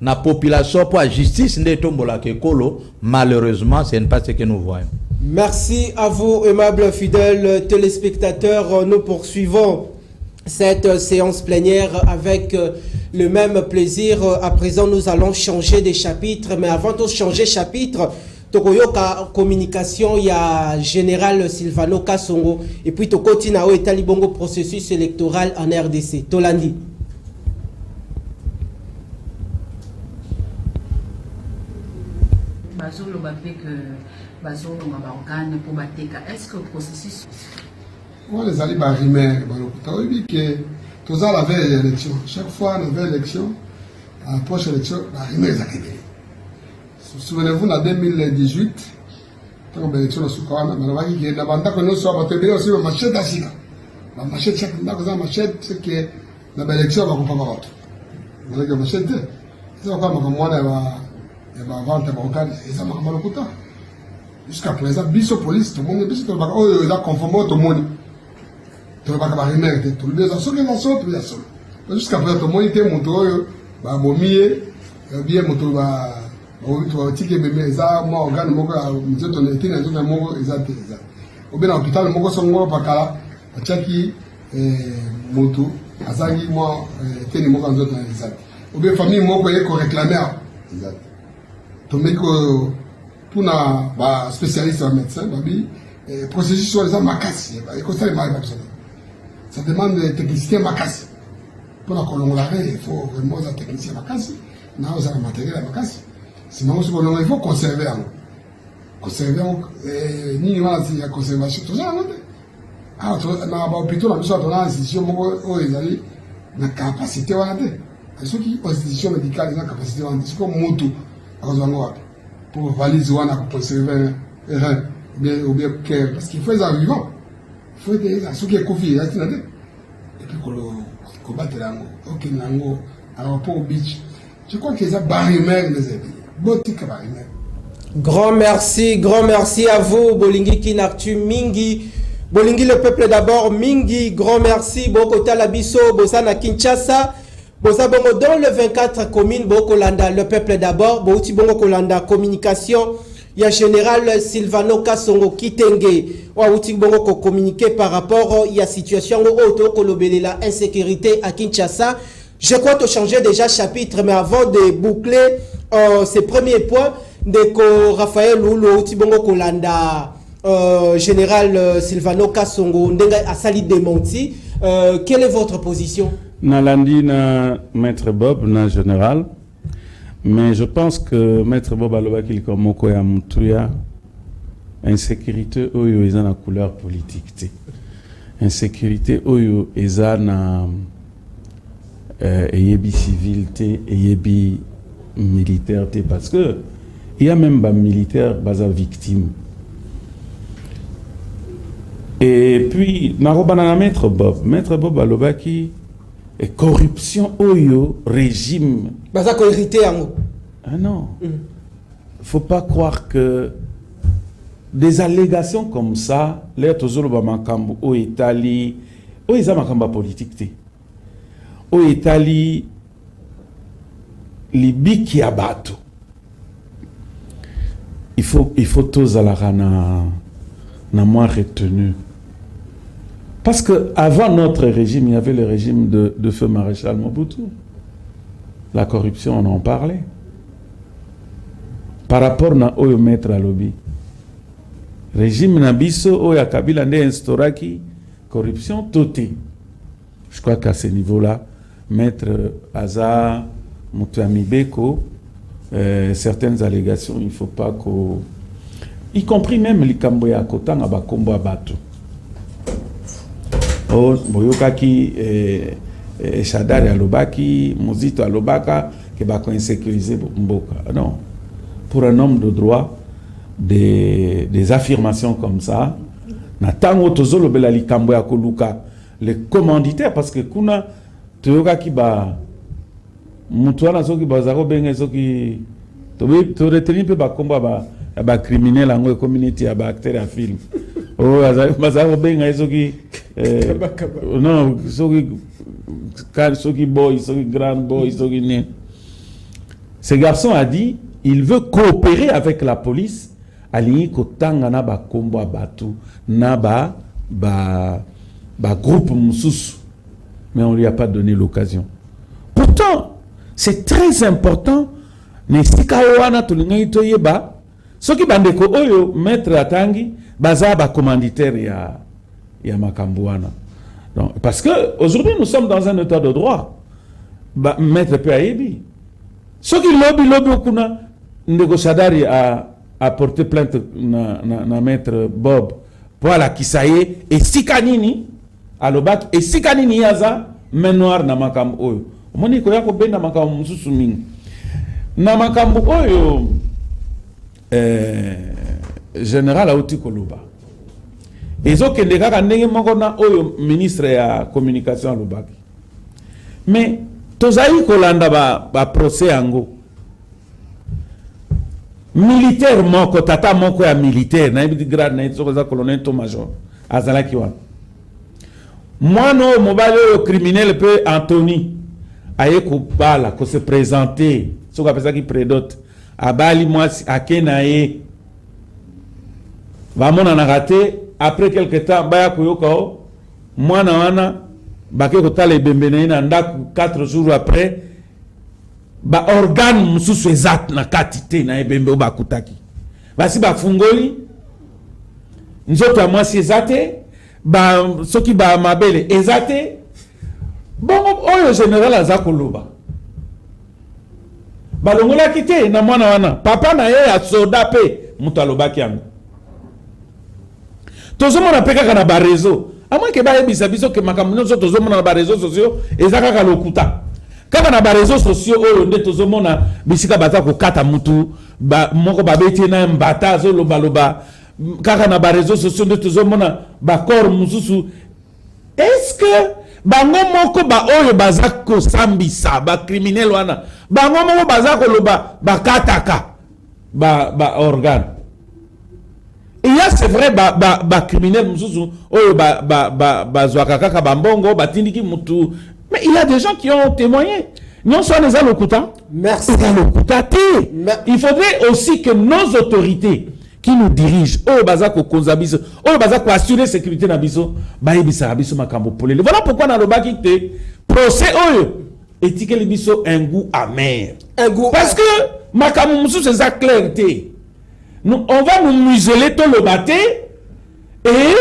na population pour la justice nde tombola ke kolo malheureusement ce n'est pas ce que nous voyons. Merci à vous aimables fidèles téléspectateurs, nous poursuivons cette séance plénière avec le même plaisir. À présent nous allons changer de chapitre, mais avant de changer de chapitre tokoyoka communication ya général Silvano Kasongo et puis tokoti na o etali bongo processus électoral en RDC. Tolandi. Bazo lo bape que bazo lo mabargane pour bateka. Est-ce que le processus on les alliés barimé balokuta obi que tous à la veille élection chaque fois la veille élection à l'approche élection barimé les arrivés. Souvenez-vous, en 2018, tant que l'élection est sous Corona, mais on va dire que la bande que nous sommes, on va aussi ma machette à Sika. La machette, chaque fois que ça machette, c'est que la élection va comprendre l'autre. On va dire que machette, c'est pas comme moi, elle va vendre un bancal, et ça m'a mal au côté. Jusqu'à présent, biso police, tout le monde est biso, tout le monde est conforme tout le monde. Tout le monde est remercié, tout le monde est seul, tout le monde est seul. Jusqu'à présent, tout le monde était monté, bah, momier, bien monté, bah, tu vas tirer bébé, ça, moi, organe, moi, nous autres, on était dans un moment, exact. Ou bien, l'hôpital, moi, son mot, pas là, à Tchaki, moto, à Zagi, moi, était les mots dans d'autres, exact. Ou bien, famille, moi, qu'on réclamait, exact. Donc, pour un spécialiste en médecin, le processus sur les armes ça demande des techniciens macasses. Pour la colonne, il faut vraiment des techniciens macasses. Nous avons un matériel à macasses. Sinon, il faut conserver. Conserver, ni il y a conservation. Tout ça, ah, plutôt, nous avons une institution qui a la capacité. Ceux qui ont une institution médicale, ils ont la capacité. C'est comme moto. Pour valiser pour conserver ou bien cœur, parce qu'il faut les vivants. Il faut des ceux qui sont confiés, et puis qu'on combatte l'ango, ok, l'ango, à rapport au beach. Je crois qu'ils ont barrimé les amis. Boutique barrimé. Grand merci à vous, Bolingi Kinartu Mingi. Bolingi le peuple d'abord, Mingi, grand merci, Bokota Labiso, Bosana Kinshasa. Bosa bongo dans le 24 communes Bokolanda le peuple d'abord Bouti bongo Kolanda communication il y a général Silvano Kasongo Kitenge wa uti bongo ko communiquer par rapport il y a situation auto kolobele la insécurité à Kinshasa. Je crois que changer déjà chapitre mais avant de boucler ces premiers points de ko Raphaël Lulo uti bongo Kolanda général Silvano Kasongo ndenga asali démenti. Quelle est votre position? Nalandi na Maître Bob na général, mais je pense que Maître Bob aloba qu'il comme moko ya mutuya insécurité oyo eza na couleur politique. Insécurité oyo eza na eyebi civilité, eyebi militaire parce que il y a même des militaires basa victimes. Et puis narobana na Maître Bob aloba qui et corruption oyo régime. Baza ko hérité yango. Ah non. Faut pas croire que des allégations comme ça, les tozolo ba makambo o Italie, o isa makamba politique té. O Italie libiki abato. Il faut tozalara na moins retenu. Parce qu'avant notre régime, il y avait le régime de feu maréchal Mobutu. La corruption, on en parlait. Par rapport à Oyo Maître Alobi, régime Nabiso, Oya Kabila nde instauraki, corruption totée. Je crois qu'à ce niveau-là, Maître Aza, Moutami Beko, certaines allégations, il ne faut pas qu'on... Y compris même les Kamboya Kotang Abakombo Abato. Oh, Boyokaki, Shadari Alobaki, Mozito Alobaka, qui va insécuriser Mboka. Non. Pour un homme de droit, des affirmations comme ça, Natango Tozolo Belali Kamboya Koluka, les commanditaires, parce que Kuna, Toyokaki ba, Moutoana Soki Bazaro Benge Soki, tu retenu peu Bakomba ba criminel en community, ba acteur à film. Oh, Bazaro Benga Soki. Non, Soki boy, Soki grand boy, Soki né. Ce garçon a dit, il veut coopérer avec la police, aligné kotanga na ba kombo abatu, na ba groupe Moussous. Mais on lui a pas donné l'occasion. Pourtant, c'est très important. Ne sikawana tulingai toyeba, soki bandeko oyo maître atangi, baza ba commanditaire ya Makambouana. Donc, parce que aujourd'hui nous sommes dans un état de droit. Maître P.A.I.B. Ce qui lobby okuna ndeko Shadari a porté plainte na Maître Bob pour la kisaye et sikanini alobaki et sikanini yaza menoir na makambo oyo. Moni ko yako benda makambo mususu mingi. Na makambo oyo général auti koluba ezokende kaka ndenge moko na oyo ministre ya communication alobaki mais tozali kolanda ba procès yango militaire moko tata moko ya militaire na yebi grade na yebi za colonel to major azalaki wana mwana oyo mobali oyo criminel pe Anthony aye kobala ko se présenter soki apesaki prédote abali mwasi ake na ye bamonanaka te après quelque temps baya koyoka o mwana wana bake kotala ebembe na ye na ndako 4 jours après ba organe mususu eza na kati te na ebembe o bakutaki basi bafungoli nzoto ya mwasi eza te soki ba mabele eza te bongo oyo général aza koloba balongolaki te na mwana wana papa na ye ya soda pe moto alobaki yango tozomona mpe kaka na bareseau amoke bayebisa biso ke makambo nyonso tozomona na bareseau sociaux eza kaka lokuta kaka na bareseau sociaux oyo nde tozomona bisika baza kokata mutu moko babeti na mbata azolobaloba kaka na bareseau sociaux nde tozomona bakor mosusu est-ce que bango moko oyo baza kosambisa bacriminel wana bango moko baza koloba bakataka organe il y a c'est vrai criminel mususu oyo bazwaka kaka bambongo batindiki mutu mais il y a des gens qui ont témoigné nyonso wana eza lokuta merci eza lokuta te il faudrait aussi que nos autorités qui nous dirigent oyo baza kokonza biso oyo baza koassurer sécurité na biso bayebisaka biso makambo polele voilà pourquoi nalobaki te procès oyo etikeli biso un goût amer parce que makambo mosusu eza clair te on va nous museler tout le matin et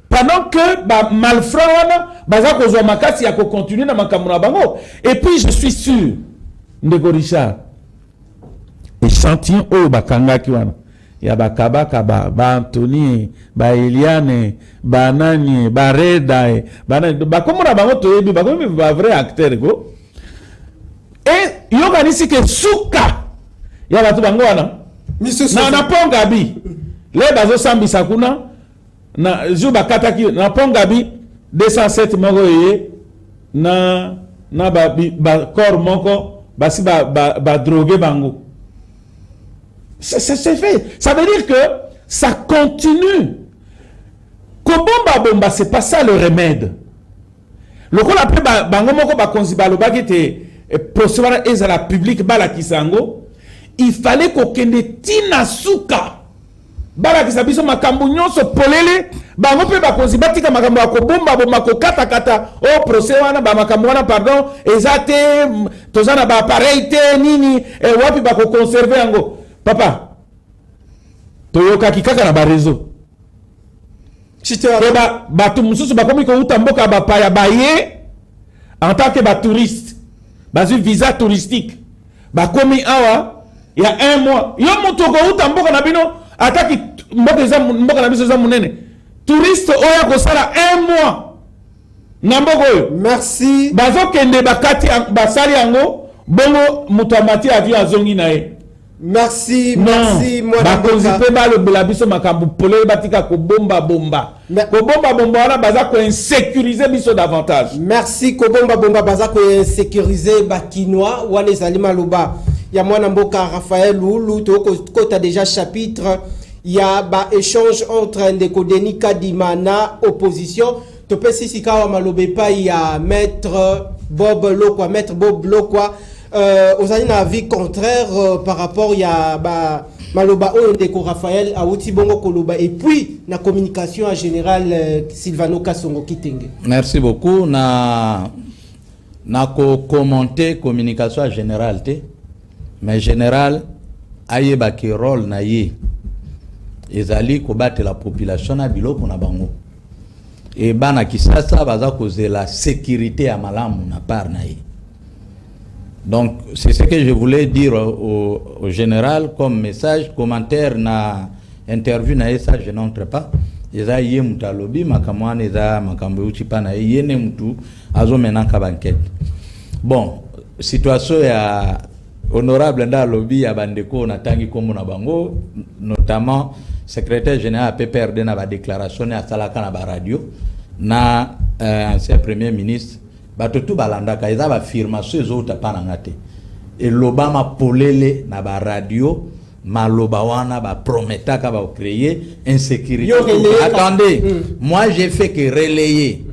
pendant que malfrats wana baza kozwa makasi ya continuer na makambo na bango et puis je suis sûr ndeko Richard échantillon oyo bakangaki wana ya bakabaka ba Anthony ba Eliane ba nani ba Reda ba komona bango toyebi ba vrai acteur go et yokanisi ke suka ya batu bango wana na pongabi le bazo sambisa kuna na jour bakataki na pongabi 207 moko ye na ba corps moko basi ba droguer bango. C'est fait. Ça veut dire que ça continue. Kobomba bomba, c'est pas ça le remède. Le coup après bango moko ba konzi ba lobaki te procédure ezala public bala kisango. Il fallait ko kende tina suka. Bala kisabiso makambu nyonso polele bango pe ba konzi batika makambo ya kobomba bomba ko kata o procès wana ba makambo wana pardon ezate tozana ba appareil te nini wapi ba ko conserver yango. Papa, toyoka kikaka na ba réseau. Batu mususu bakomi ko uta mboka bapaya baye en tant que ba touriste. Bazu visa touristique. Bakomi awa ya 1 mois. Yo moto ko uta mboka na bino ataki mboka na biso za munene. Touriste oya ko sala 1 mois. Na mboka yo. Merci. Bazo kende bakati basali yango bongo moto amati avion azongi na ye. Merci, merci, moi bakonzi pe balo belabiso makambu polele batika ko bomba bomba wana baza ko insécuriser biso davantage. Merci ko bomba baza ko insécuriser bakinois wana ezali maloba ya mwana mboka Raphaël Lulu to ko ta déjà chapitre ya ba échange entre Ndeko Denis Kadima opposition to pe sisi kawa malobe pa ya maître Bob Lokwa aux années na vie contraire par rapport ya ba maloba o Ndeko Raphaël auti bongo koloba et puis na communication en général Silvano Kasongo Kitenge. Merci beaucoup na ko commenter communication en général te mais général ayeba ki rôle na ye ezali ko battre la population na biloko na bango et bana kisasa baza causer la sécurité ya malamu na part na ye. Donc, c'est ce que je voulais dire au général comme message, commentaire, na interview, na ça, je n'entre pas. Eza yé mutalobi, makamouane, eza makambo uchipa na yé ne mutu, azo menan kabanket. Bon, situation ya honorable nda lobby ya bandeko na tangi komo na bango, notamment secrétaire général a perdu na déclaration à salaka na radio na ancien premier ministre batotu balanda ka eza ba affirmation ezota pa na ngate et l'Obama polele na ba radio maloba wana ba prometaka ba créer insécurité. Attendez, moi j'ai fait que relayer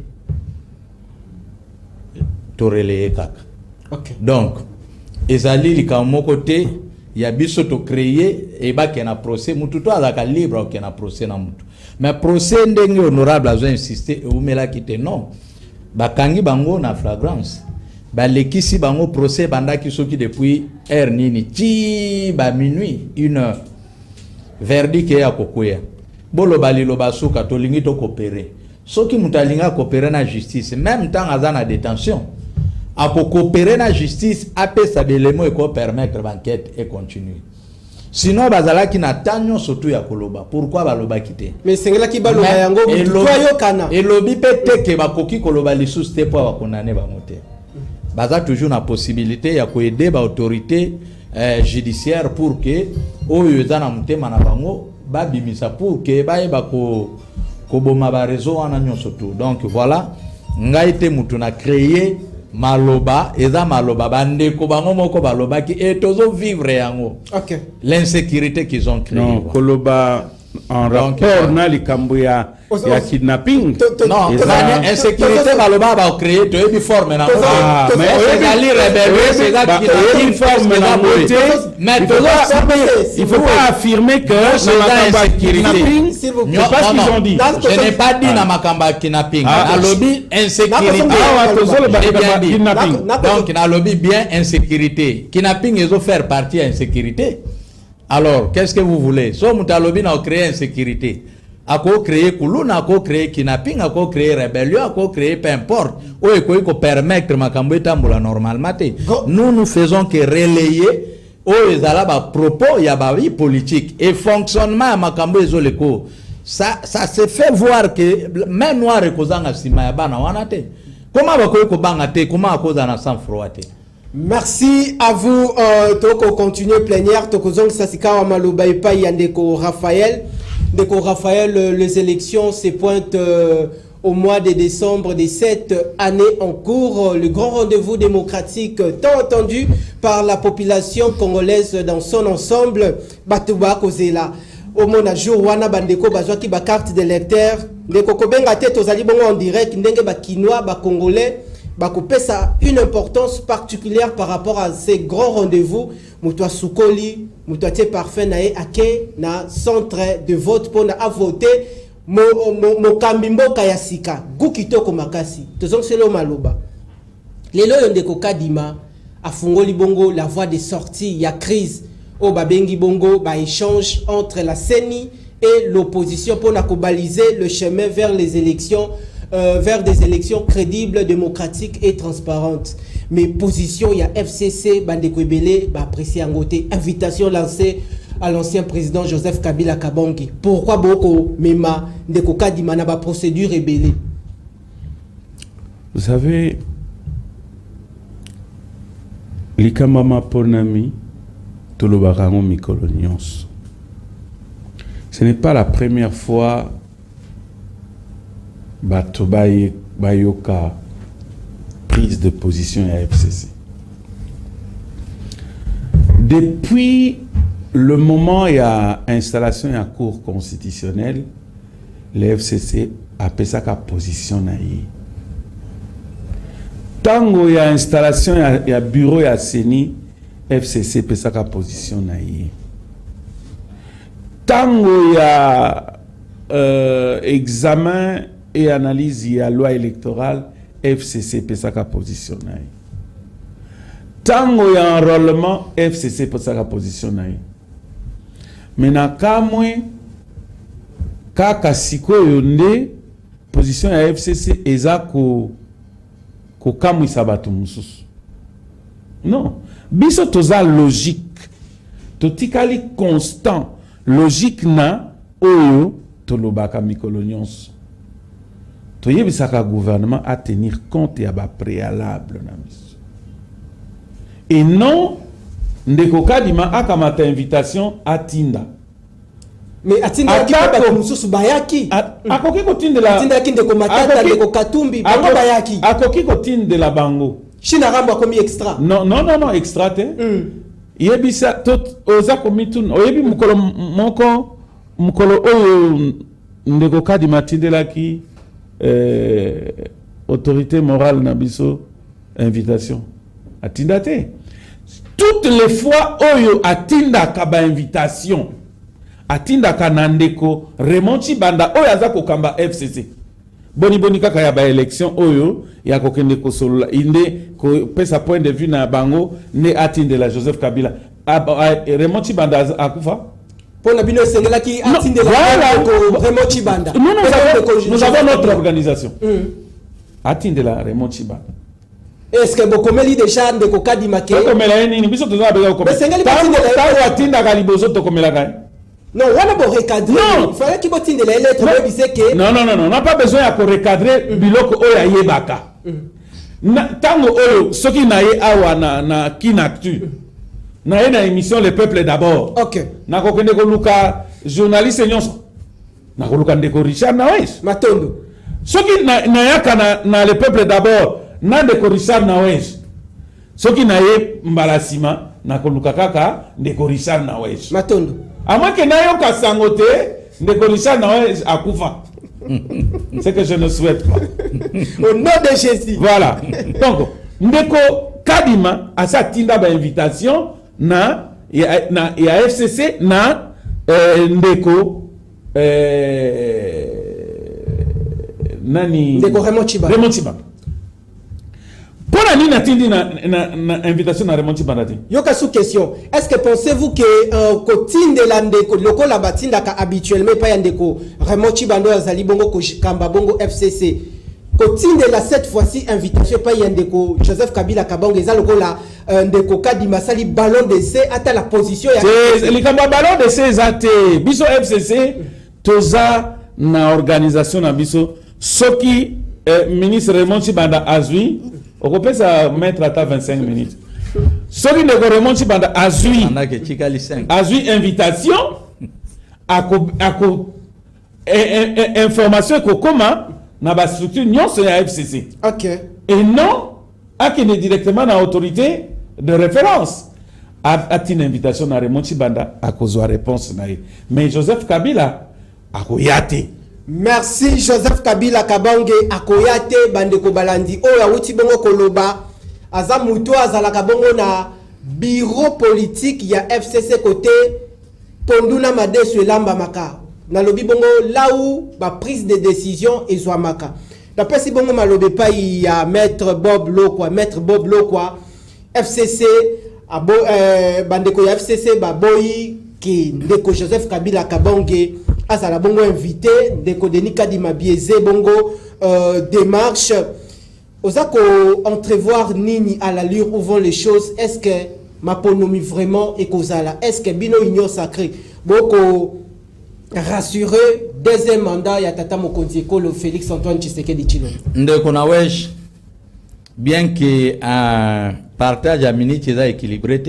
to relayer kaka. Okay. Donc ezali lika mon côté ya biso to créer et ba kena procès mutu to azaka libre o kena procès na mutu. Mais procès ndenge honorable a insisté ou mela kite non. Bakangi bango na flagrance. Ba lekisi bango procès bandaki soki depuis heure nini ti ba minuit 1h verdict ya kokoya bolo balilo basuka to lingi to coopérer soki mutalinga coopérer na justice même temps aza na détention a coopérer na justice apesa belemo eko permettre l'enquête et continuer sinon bazalaki na tanyo surtout ya koloba pourquoi baloba kité mais sengela ki baloba yango mutoyo kana elobi pete ke bakoki koloba lisusu te po bakondane bamote baza toujours na possibilité ya koaider ba autorité judiciaire pour que oyo ezana mutema na bango babimisa pour que baeba ko boma ba réseau wana nyonso tout. Donc voilà, ngai te mutu na créer maloba eza maloba bande ko bango moko baloba ki et tozo vivre yango. OK. L'insécurité qu'ils ont créé. Non, koloba en rapport na likambo ya kidnapping. Non, insécurité baloba ba créer to ebi forme na mais egali rebelle c'est ça qui une forme na moté mais il faut pas affirmer que c'est la kidnapping s'il vous plaît. C'est pas ce qu'ils ont dit. Je n'ai pas dit na makamba kidnapping. Na lobby insécurité. Donc na lobby bien insécurité. Kidnapping ils ont faire partie insécurité. Alors, qu'est-ce que vous voulez? So mutalobi na créer insécurité. A créer kuluna, a créer kidnapping, a créer rébellion, a créer peu importe. Ou eko permettre makambo etambula normalement. Nous faisons que relayer ou ezala ba propos ya ba vie politique et fonctionnement makambo ezoleko. Ça se fait voir que même noir ekozanga sima ya bana wana te. Comment ba ko banga te, comment akoza na sang froid te. Merci à vous. Toko continuer plénière. Toko zong sasika wa maloba epa yandeko Raphaël. Ndeko Raphaël, les élections se pointent au mois de décembre de cette année en cours. Le grand rendez-vous démocratique tant attendu par la population congolaise dans son ensemble. Batuba Kozela. Au mona jour wana bandeko bazwaki ba carte d'électeur. Ndeko kobenga te tozali bongo en direct ndenge ba kinois ba congolais. Bakopesa une importance particulière par rapport à ces grands rendez-vous. Moutoua Soukoli, Moutoua Parfait nae ake na centre de vote pour na voter Mokambimbo Kayasika. Gukito makasi. Tozong selo maloba. Lelo yondeko kadima afungoli bongo la voie de sortie. Ya crise au babengi bongo ba échange entre la CENI et l'opposition pour na baliser le chemin vers les élections. Vers des élections crédibles, démocratiques et transparentes. Mais position, il y a FCC, Bandeko Ebele, apprécié en côté. Invitation lancée à l'ancien président Joseph Kabila Kabangi. Pourquoi beaucoup Mema Ndeko Kadima na ba procédure ébélée? Vous savez, likamama ponami tolobarango mikolonions. Ce n'est pas la première fois bato bayoka prise de position à FCC. Depuis le moment il y a installation à cour constitutionnelle, le FCC a fait sa position naïe. Tango il y a installation il y a bureau à CENI, FCC fait sa position naïe. Tango il y a examen et analyse la loi électorale, FCC peut sa positionner. Tango y a enrôlement, FCC peut sa positionner. Maintenant, kaka siko yonde position ya FCC eza ko kamwi sabatu mususu. Non, biso toza logique. Totikali constant, logique na oyo tolobaka mikolo nyonso. Le gouvernement à tenir compte et à bas préalable. Et non, Ndeko Kadima a comme invitation à Tinda. mais atindaki ba mususu bayaki akoki kotindela atindaki ndeko Matata ndeko Katumbi bango bayaki akoki kotindela bango China rambo akomi extra non extra te yebisa tot oza komitun oyebi mukolo oyo ndeko Kadi matindelaki autorité morale na biso invitation atinda te toutes les fois oyo atindaka ba invitation atindaka na ndeko Raymond Tshibanda oyo aza kokamba FCC boni kaka ya ba élection oyo ya kokende kosolola inde ko pesa point de vue na bango ne atindela Joseph Kabila Raymond Tshibanda akufa pona bino sengelaki atindela Raymond Tshibanda nous avons notre organisation atindela Raymond Tshibanda. Est-ce que vous avez déjà des cas d'immaqué? Comme la ni biso toza bega ko. Mais sengali batinde la atinda ka libozo to komela ka. Non, on a beau recadrer. Il fallait qu'il batinde la lettre mais c'est que non, on n'a pas besoin de recadrer biloko oya yebaka. Tango oyo soki na ye awa na kinactu. Na ye na émission Le Peuple d'abord. OK. Na ko kende ko luka journaliste nyonso. Na ko luka ndeko Richard Nawes. Matondo. Soki na yaka na Le Peuple d'abord. Nande ko Richard Nawes. Soki na ye mbalasima na ko luka kaka ndeko Richard Nawes. Matondo. Ama ke na yo ka sangote ndeko Richard Nawes akufa. C'est que je ne souhaite pas. Au nom de Jésus. Voilà. Donc ndeko Kadima asa tinda ba invitation na FCC na ndeko nani ndeko Raymond Tshibanda. Pour la ligne atteinte na invitation à Raymond Tshibanda. Yoka sous question. Est-ce que pensez-vous que côté de la ndeko loko la batinda ka habituellement pas ndeko Raymond Tshibanda azali bongo ko kamba bongo FCC. Côté de la cette fois-ci invitation pas ndeko Joseph Kabila Kabongo ezaloko la ndeko Kadima sali ballon d'essai ata la position ya c'est le kamba ballon d'essai zate biso FCC toza na organisation na biso soki ministre Raymond Tshibanda azui okopesa mettre à 25 minutes. Soki ndeko Raymond Tshibanda azui invitation ako information ko koma na ba structure nyonso ya FCC. OK. Et non akende directement na autorité de référence. A une invitation na Raymond Tshibanda akozwa réponse na ye. Mais Joseph Kabila akoyate. Merci Joseph Kabila Kabonge akoyate bandeko balandi oya wuti bongo koloba aza muto azala kabongo na bureau politique ya FCC côté Ponduna Madesu elamba maka na lobi bongo là où ba prise de décision ezwamaka d'après si bongo malobe pa ya maître Bob Lokwa FCC abo bandeko ya FCC ba boyi ki ndeko Joseph Kabila Kabonge azala bongo invité ndeko Denis Kadima biaisé bongo démarche osako entrevoir nini à l'allure où vont les choses. Est-ce que maponomi vraiment ekozala est-ce que bino union sacré boko rassurer deuxième mandat ya tata mokonzi ekolo Félix Antoine Tshisekedi Tshilombo ndeko nawesh bien que un partage à minute est équilibré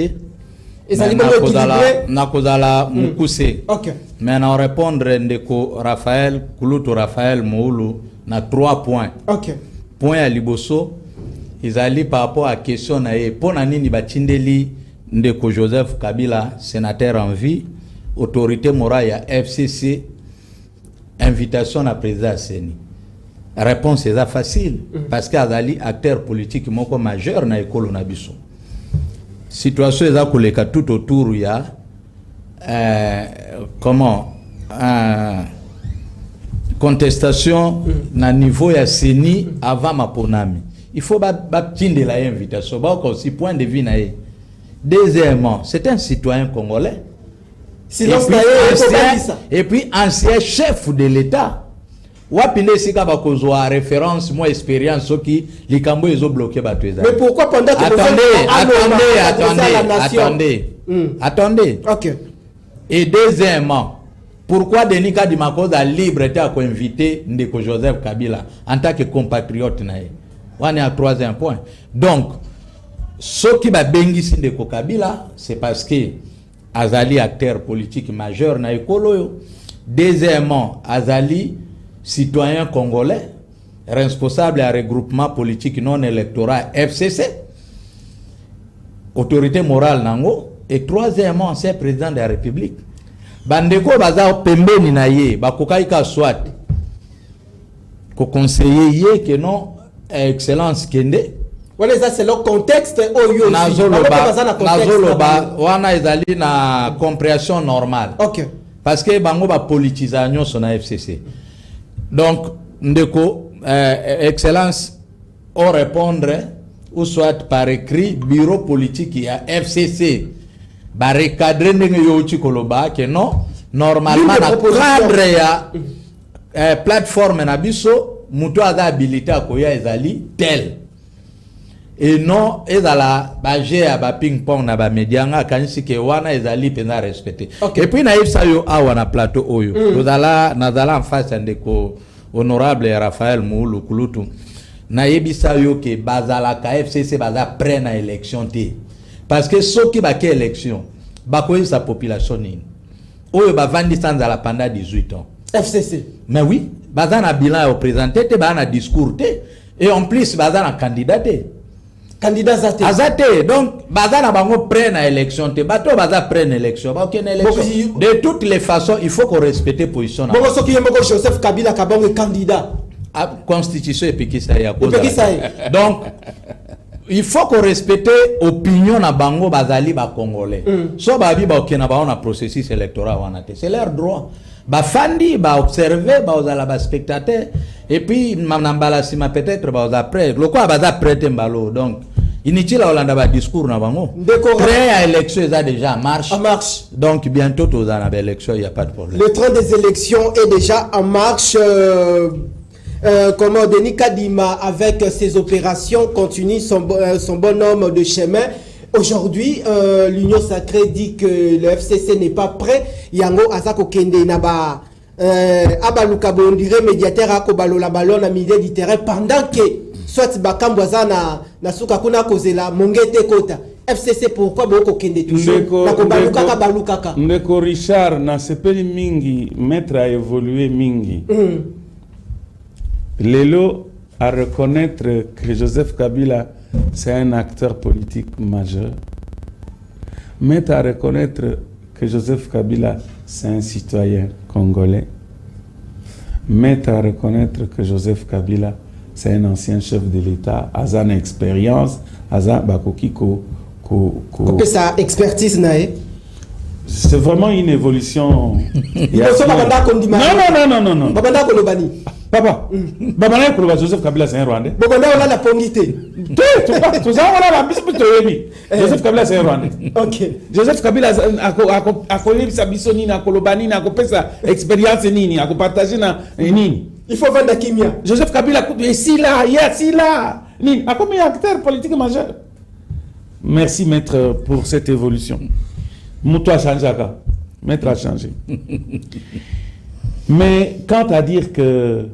nakozala mukuse. OK. Mais na répondre ndeko Raphaël Moulu na 3 points. OK. Point ya liboso izali par rapport à question na ye pona nini batindeli ndeko Joseph Kabila sénateur en vie autorité morale ya FCC invitation à président Seni. Réponse est facile parce que azali acteur politique moko majeur na ekolo na biso. Situation est koleka tout autour ya contestation na niveau ya Seni avant maponami. Il faut batinde la invitation ba aussi point de vue na ye. Deuxièmement, c'est un citoyen congolais. Et puis ancien chef de l'État. Wapine sika bakozwa référence moi expérience soki likambo ezo bloqué bato ezali. Mais pourquoi pendant que attendez. OK. Et deuxièmement, pourquoi Denis Kadima Koza libre était à inviter ndeko Joseph Kabila en tant que compatriote na ye. On est à 3e point. Donc soki ba bengisi ndeko Kabila, c'est parce que azali acteur politique majeur na ekolo yo. Deuxièmement, Azali, citoyen congolais, responsable à regroupement politique non électoral FCC, autorité morale nango. Et troisièmement, ancien président de la République. Bandeko baza pembeni na ye, bakokaika soit ko conseiller ye que non excellence kende. Voilà, ça c'est le contexte oyo. Nazoloba wana ezali na compréhension normale. OK. Parce que bango ba politisation sur la FCC. Donc ndeko excellence au répondre ou soit par écrit bureau politique à FCC ba recadrer ndenge yo koloba que non normalement na cadre ya plateforme na biso muto aza habilité akoya ezali tel et non ezala ba ya ba ping pong na ba media nga kanisi ke wana ezali pena respecté. Okay. Et puis na ifsa yo awa na plateau oyo nazala en face ndeko honorable Raphaël Moulu Kulutu na yebisa yo ke bazala ka FCC baza prêt na élection té. Parce que ceux qui ba élection, ba sa population ni. Oyo ba vandi sans la pendant 18 ans. FCC. Mais oui, baza na bilan au présenté te ba na discours te et en plus baza na candidaté. Candidat zate. Azate. Donc baza na bango prêt na élection te. Bato baza prêt na élection. Ba aucune élection. De toutes les façons, il faut qu'on respecte position. Bon ce qui est beaucoup Joseph Kabila kabongo candidat. A constitution et puis qui ça y a. Donc il faut qu'on respecte l'opinion na bango bazali ba congolais. So ba bi ba okena ba on a processus électoral wana te. C'est leur droit. Ba fandi ba observer ba ozala ba spectateur et puis manambala sima peut-être ba oza après. Le quoi baza prêter mbalo. Donc inutile Hollande ba discours na bango. Prêt à élection ça déjà en marche. En marche. Donc bientôt aux en élection, il y a pas de problème. Le train des élections est déjà en marche. Comment Denis Kadima, avec ses opérations, continue son bonhomme de chemin. Aujourd'hui, l'Union Sacrée dit que le FCC n'est pas prêt. Yango Azako Kende Naba Abalukabo, on dirait médiateur à Kobalo la ballon à milieu du terrain pendant que soit Bakamboza na Sukakuna Kozela, Mongete Kota. FCC pourquoi Boko Kende toujours na Kobalukaka Balukaka. Ndeko Richard na sepeli mingi, maître a évolué mingi. Lelo à reconnaître que Joseph Kabila c'est un acteur politique majeur, mais à reconnaître que Joseph Kabila c'est un citoyen congolais, mais à reconnaître que Joseph Kabila c'est un ancien chef de l'État, Azan expérience, Azan Bakokiko. Sa expertise nae. C'est vraiment une évolution. Non. Babanda Kolobani. Papa, Babana Koloba Joseph Kabila c'est un Rwandais. Babanda on a la pongité. Tout ça on a la bispe Toyebi. Joseph Kabila c'est un Rwandais. OK. Joseph Kabila a connu sa bisoni na Kolobani na kopesa expérience nini, a partager na nini. Il faut vendre Kimia. Joseph Kabila ici là, Nini, a combien acteur politique majeur. Merci maître pour cette évolution. Mouto a changé, maître a changé. Mais quant à dire que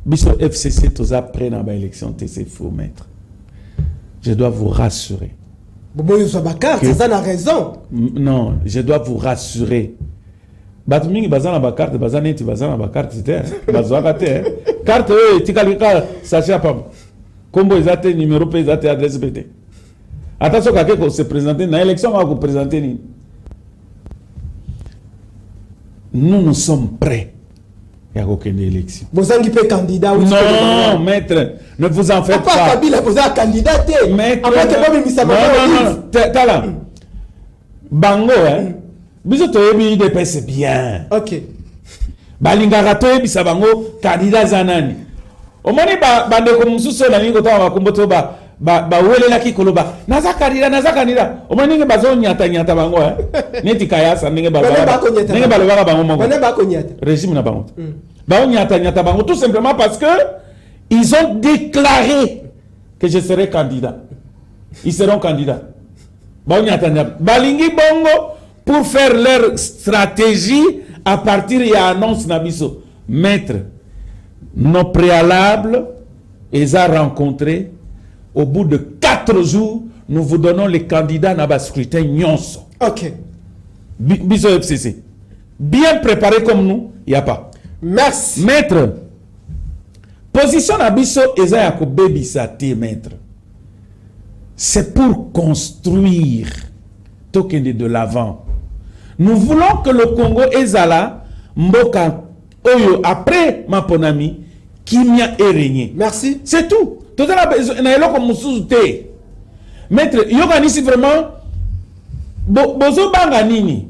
Biso FCC tous après dans l'élection, c'est faux maître. Je dois vous rassurer. Ça a raison. Non, je dois vous rassurer. Batmingi bazana ba carte bazana ti bazana ba carte c'était bazaka te carte tikalika sachet pas combo ezate numéro pe ezate adresse BT. Attention quand quelqu'un se présenter dans l'élection on va vous présenter ni. Nous sommes prêts. Il n'y a aucune élection. Vous avez un candidat. Non, maître, ne vous en faites pas. Kabila, vous avez un candidat. Maître, non. Tala. Bango, hein. Biso toyebi IDP c'est bien. OK. Balingara toyebi sa bango candidat zanani. Omoni bande ko mususu na ningo tawa komboto ba welela ki koloba. Naza candidat. Omoni nge bazo nyata bango hein. Neti kayasa ninge balobaka bango moko. Bana ba ko nyata. Régime na bango. Ba nyata bango tout simplement parce que ils ont déclaré que je serai candidat. Ils seront candidats. Ba nyata balingi bongo pour faire leur stratégie à partir de l'annonce Nabiso. Maître, nos préalables, ils ont rencontré, au bout de 4 jours, nous vous donnons les candidats dans le scrutin Nyonso. OK. Biso FCC. Bien préparés comme nous, il n'y a pas. Merci. Maître, position abisso eza ya ko bebisa te maître. C'est pour construire tokende de l'avant. Nous voulons que le Congo ezala mboka oyo après Maponami kimia est régné. Merci. C'est tout. Tout ça na eloko mususu te. Maître, yokanisi vraiment bozo banga nini?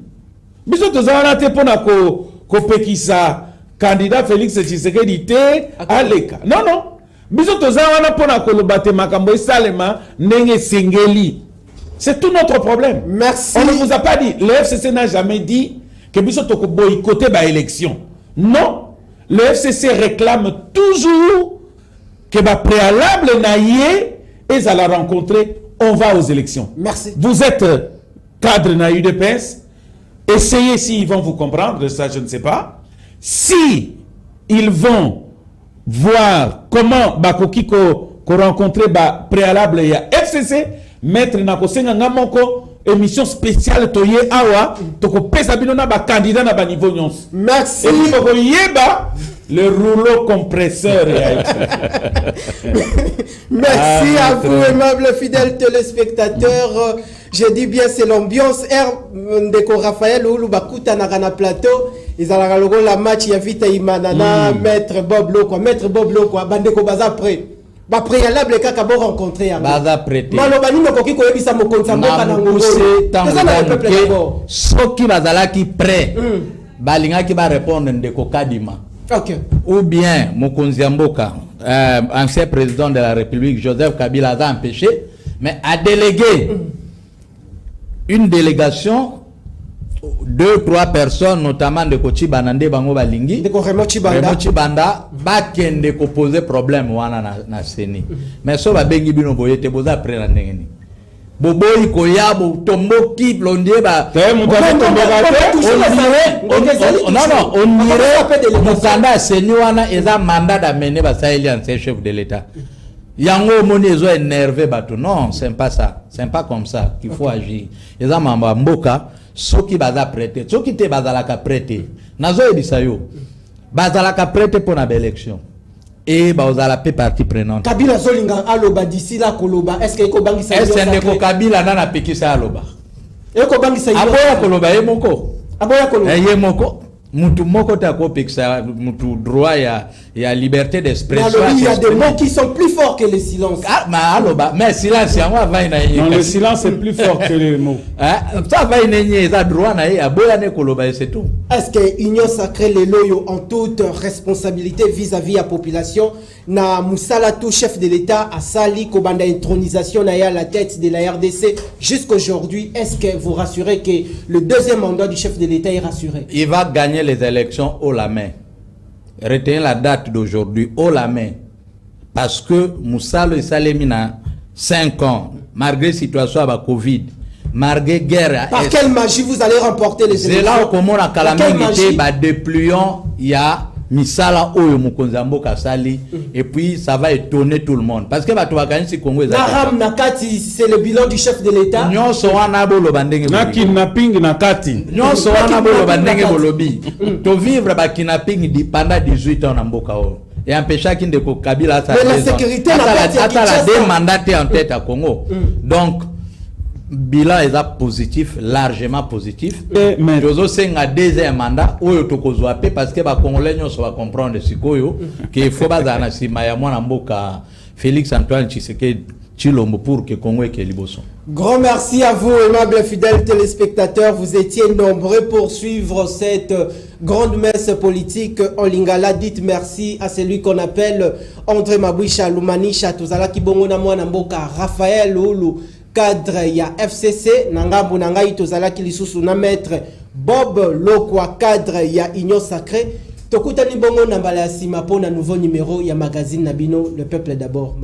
Biso tozala te pona ko pekisa candidat Félix Tshisekedi te aleka. Non non. Biso tozala pona ko lobate makambo salema ndenge sengeli. C'est tout notre problème. Merci. On ne vous a pas dit, le FCC n'a jamais dit que biso toko boycotter ba élection. Non. Le FCC réclame toujours que ba préalable naïe et à la rencontrer, on va aux élections. Merci. Vous êtes cadre na UDPS. Essayez s'ils vont vous comprendre, ça je ne sais pas. Si ils vont voir comment bakoki ko rencontrer ba préalable ya FCC, maître nakosenga ngamoko émission spéciale toye awa toko pesa bino na ba candidat na ba niveau nyons. Merci. Et puis boko yeba le rouleau compresseur. Merci à vous, aimables fidèles téléspectateurs. Je dis bien, c'est l'ambiance. Ndeko Raphaël ou Bakuta na plateau. Ils ont la match ya vita imanana maître Bob Loko, maître Bob Loko, bandeko baza prêt. Ba préalable kaka bo rencontrer yango. Baza prêté. Malobani nokoki ko yebisa mokonza mboka na ngolo. Ça na peuple d'abord. Soki bazala ki prêt. Balinga ki ba répondre ndeko Kadima. OK. Ou bien mokonzi mboka, ancien président de la République Joseph Kabila a empêché, mais a délégué une délégation 2-3 personnes, notamment de Kochi Banande Bango Balingi, de Remo Chibanda, bakende ko poser problème wana na seni. Mais so ba bengi bino boyete boza après la ndengeni. Boboyi koyabo tomboki blondier ba. On dirait mukanda seni wana eza mandat d'amener ba Saheli ancien chef de l'État. Yango moni ezo énervé bato. Non, c'est pas ça. C'est pas comme ça qu'il faut agir. Eza mamba mboka soki baza prêté. Soki te bazalaka prêté. Nazo ebisa yo. Bazalaka prêté pour na élection. Et bazala pe partie prenante. Kabila zolinga aloba d'ici la koloba. Est-ce que ekobangisa yo? Est-ce que Kabila nana pekisa aloba? Ekobangisa yo. Aboya koloba yemoko. Aboya koloba. Yemoko. Mutu moko ta ko pekisa mutu droit ya liberté d'expression. Il y a des mots qui sont plus forts que le silence. Ah, mais silence, non, le silence est plus fort que les mots. Ça va y droit c'est tout. Est-ce que Union Sacrée les loyaux en toute responsabilité vis-à-vis de la population na Moussala tout chef de l'État a sali kobanda intronisation na ya la tête de la RDC jusqu'aujourd'hui? Est-ce que vous rassurez que le deuxième mandat du chef de l'État est rassuré? Il va gagner les élections haut la main. Retenez la date d'aujourd'hui, haut la main. Parce que Moussalo et Salemina, 5 ans, malgré la situation avec la Covid, malgré la guerre. Par quelle magie vous allez remporter les élections? C'est là où on a calamité, dépliant, il y a Misala Oyo Mukonzambo Kasali, et puis ça va étonner tout le monde. Parce que si Congo Naram Nakati, c'est le bilan du chef de l'État. Nyon Sowana Bolo Bandenge. Na kidnapping Nakati. Nyon Sowana Bolo Bandenge Bolobi. To vivre ba kidnapping pendant 18 ans en Mboka Oyo. Et empêcher qu'il ne Kabila mais la sécurité n'a pas la deux mandats en tête à Congo. Donc, bilan est positif, largement positif. Mais Jozo Senga deuxième mandat, où il faut parce que les Congolais va comprendre qu'il faut pas Félix Antoine Tshisekedi Chilombo pour que Congo ait liboson. Grand merci à vous, aimables fidèles téléspectateurs. Vous étiez nombreux pour suivre cette grande messe politique en Lingala. Dites merci à celui qu'on appelle André Mabouisha Lumanisha Tozala Kibongo Namwana Mboka Raphaël Oulu, cadre ya FCC Nangambu Nangai Tozala Kilisusu na maître Bob Lokwa, cadre ya Union Sacrée. Tokutani Bongo Nambala Sima pour un nouveau numéro ya magazine Nabino, le peuple d'abord.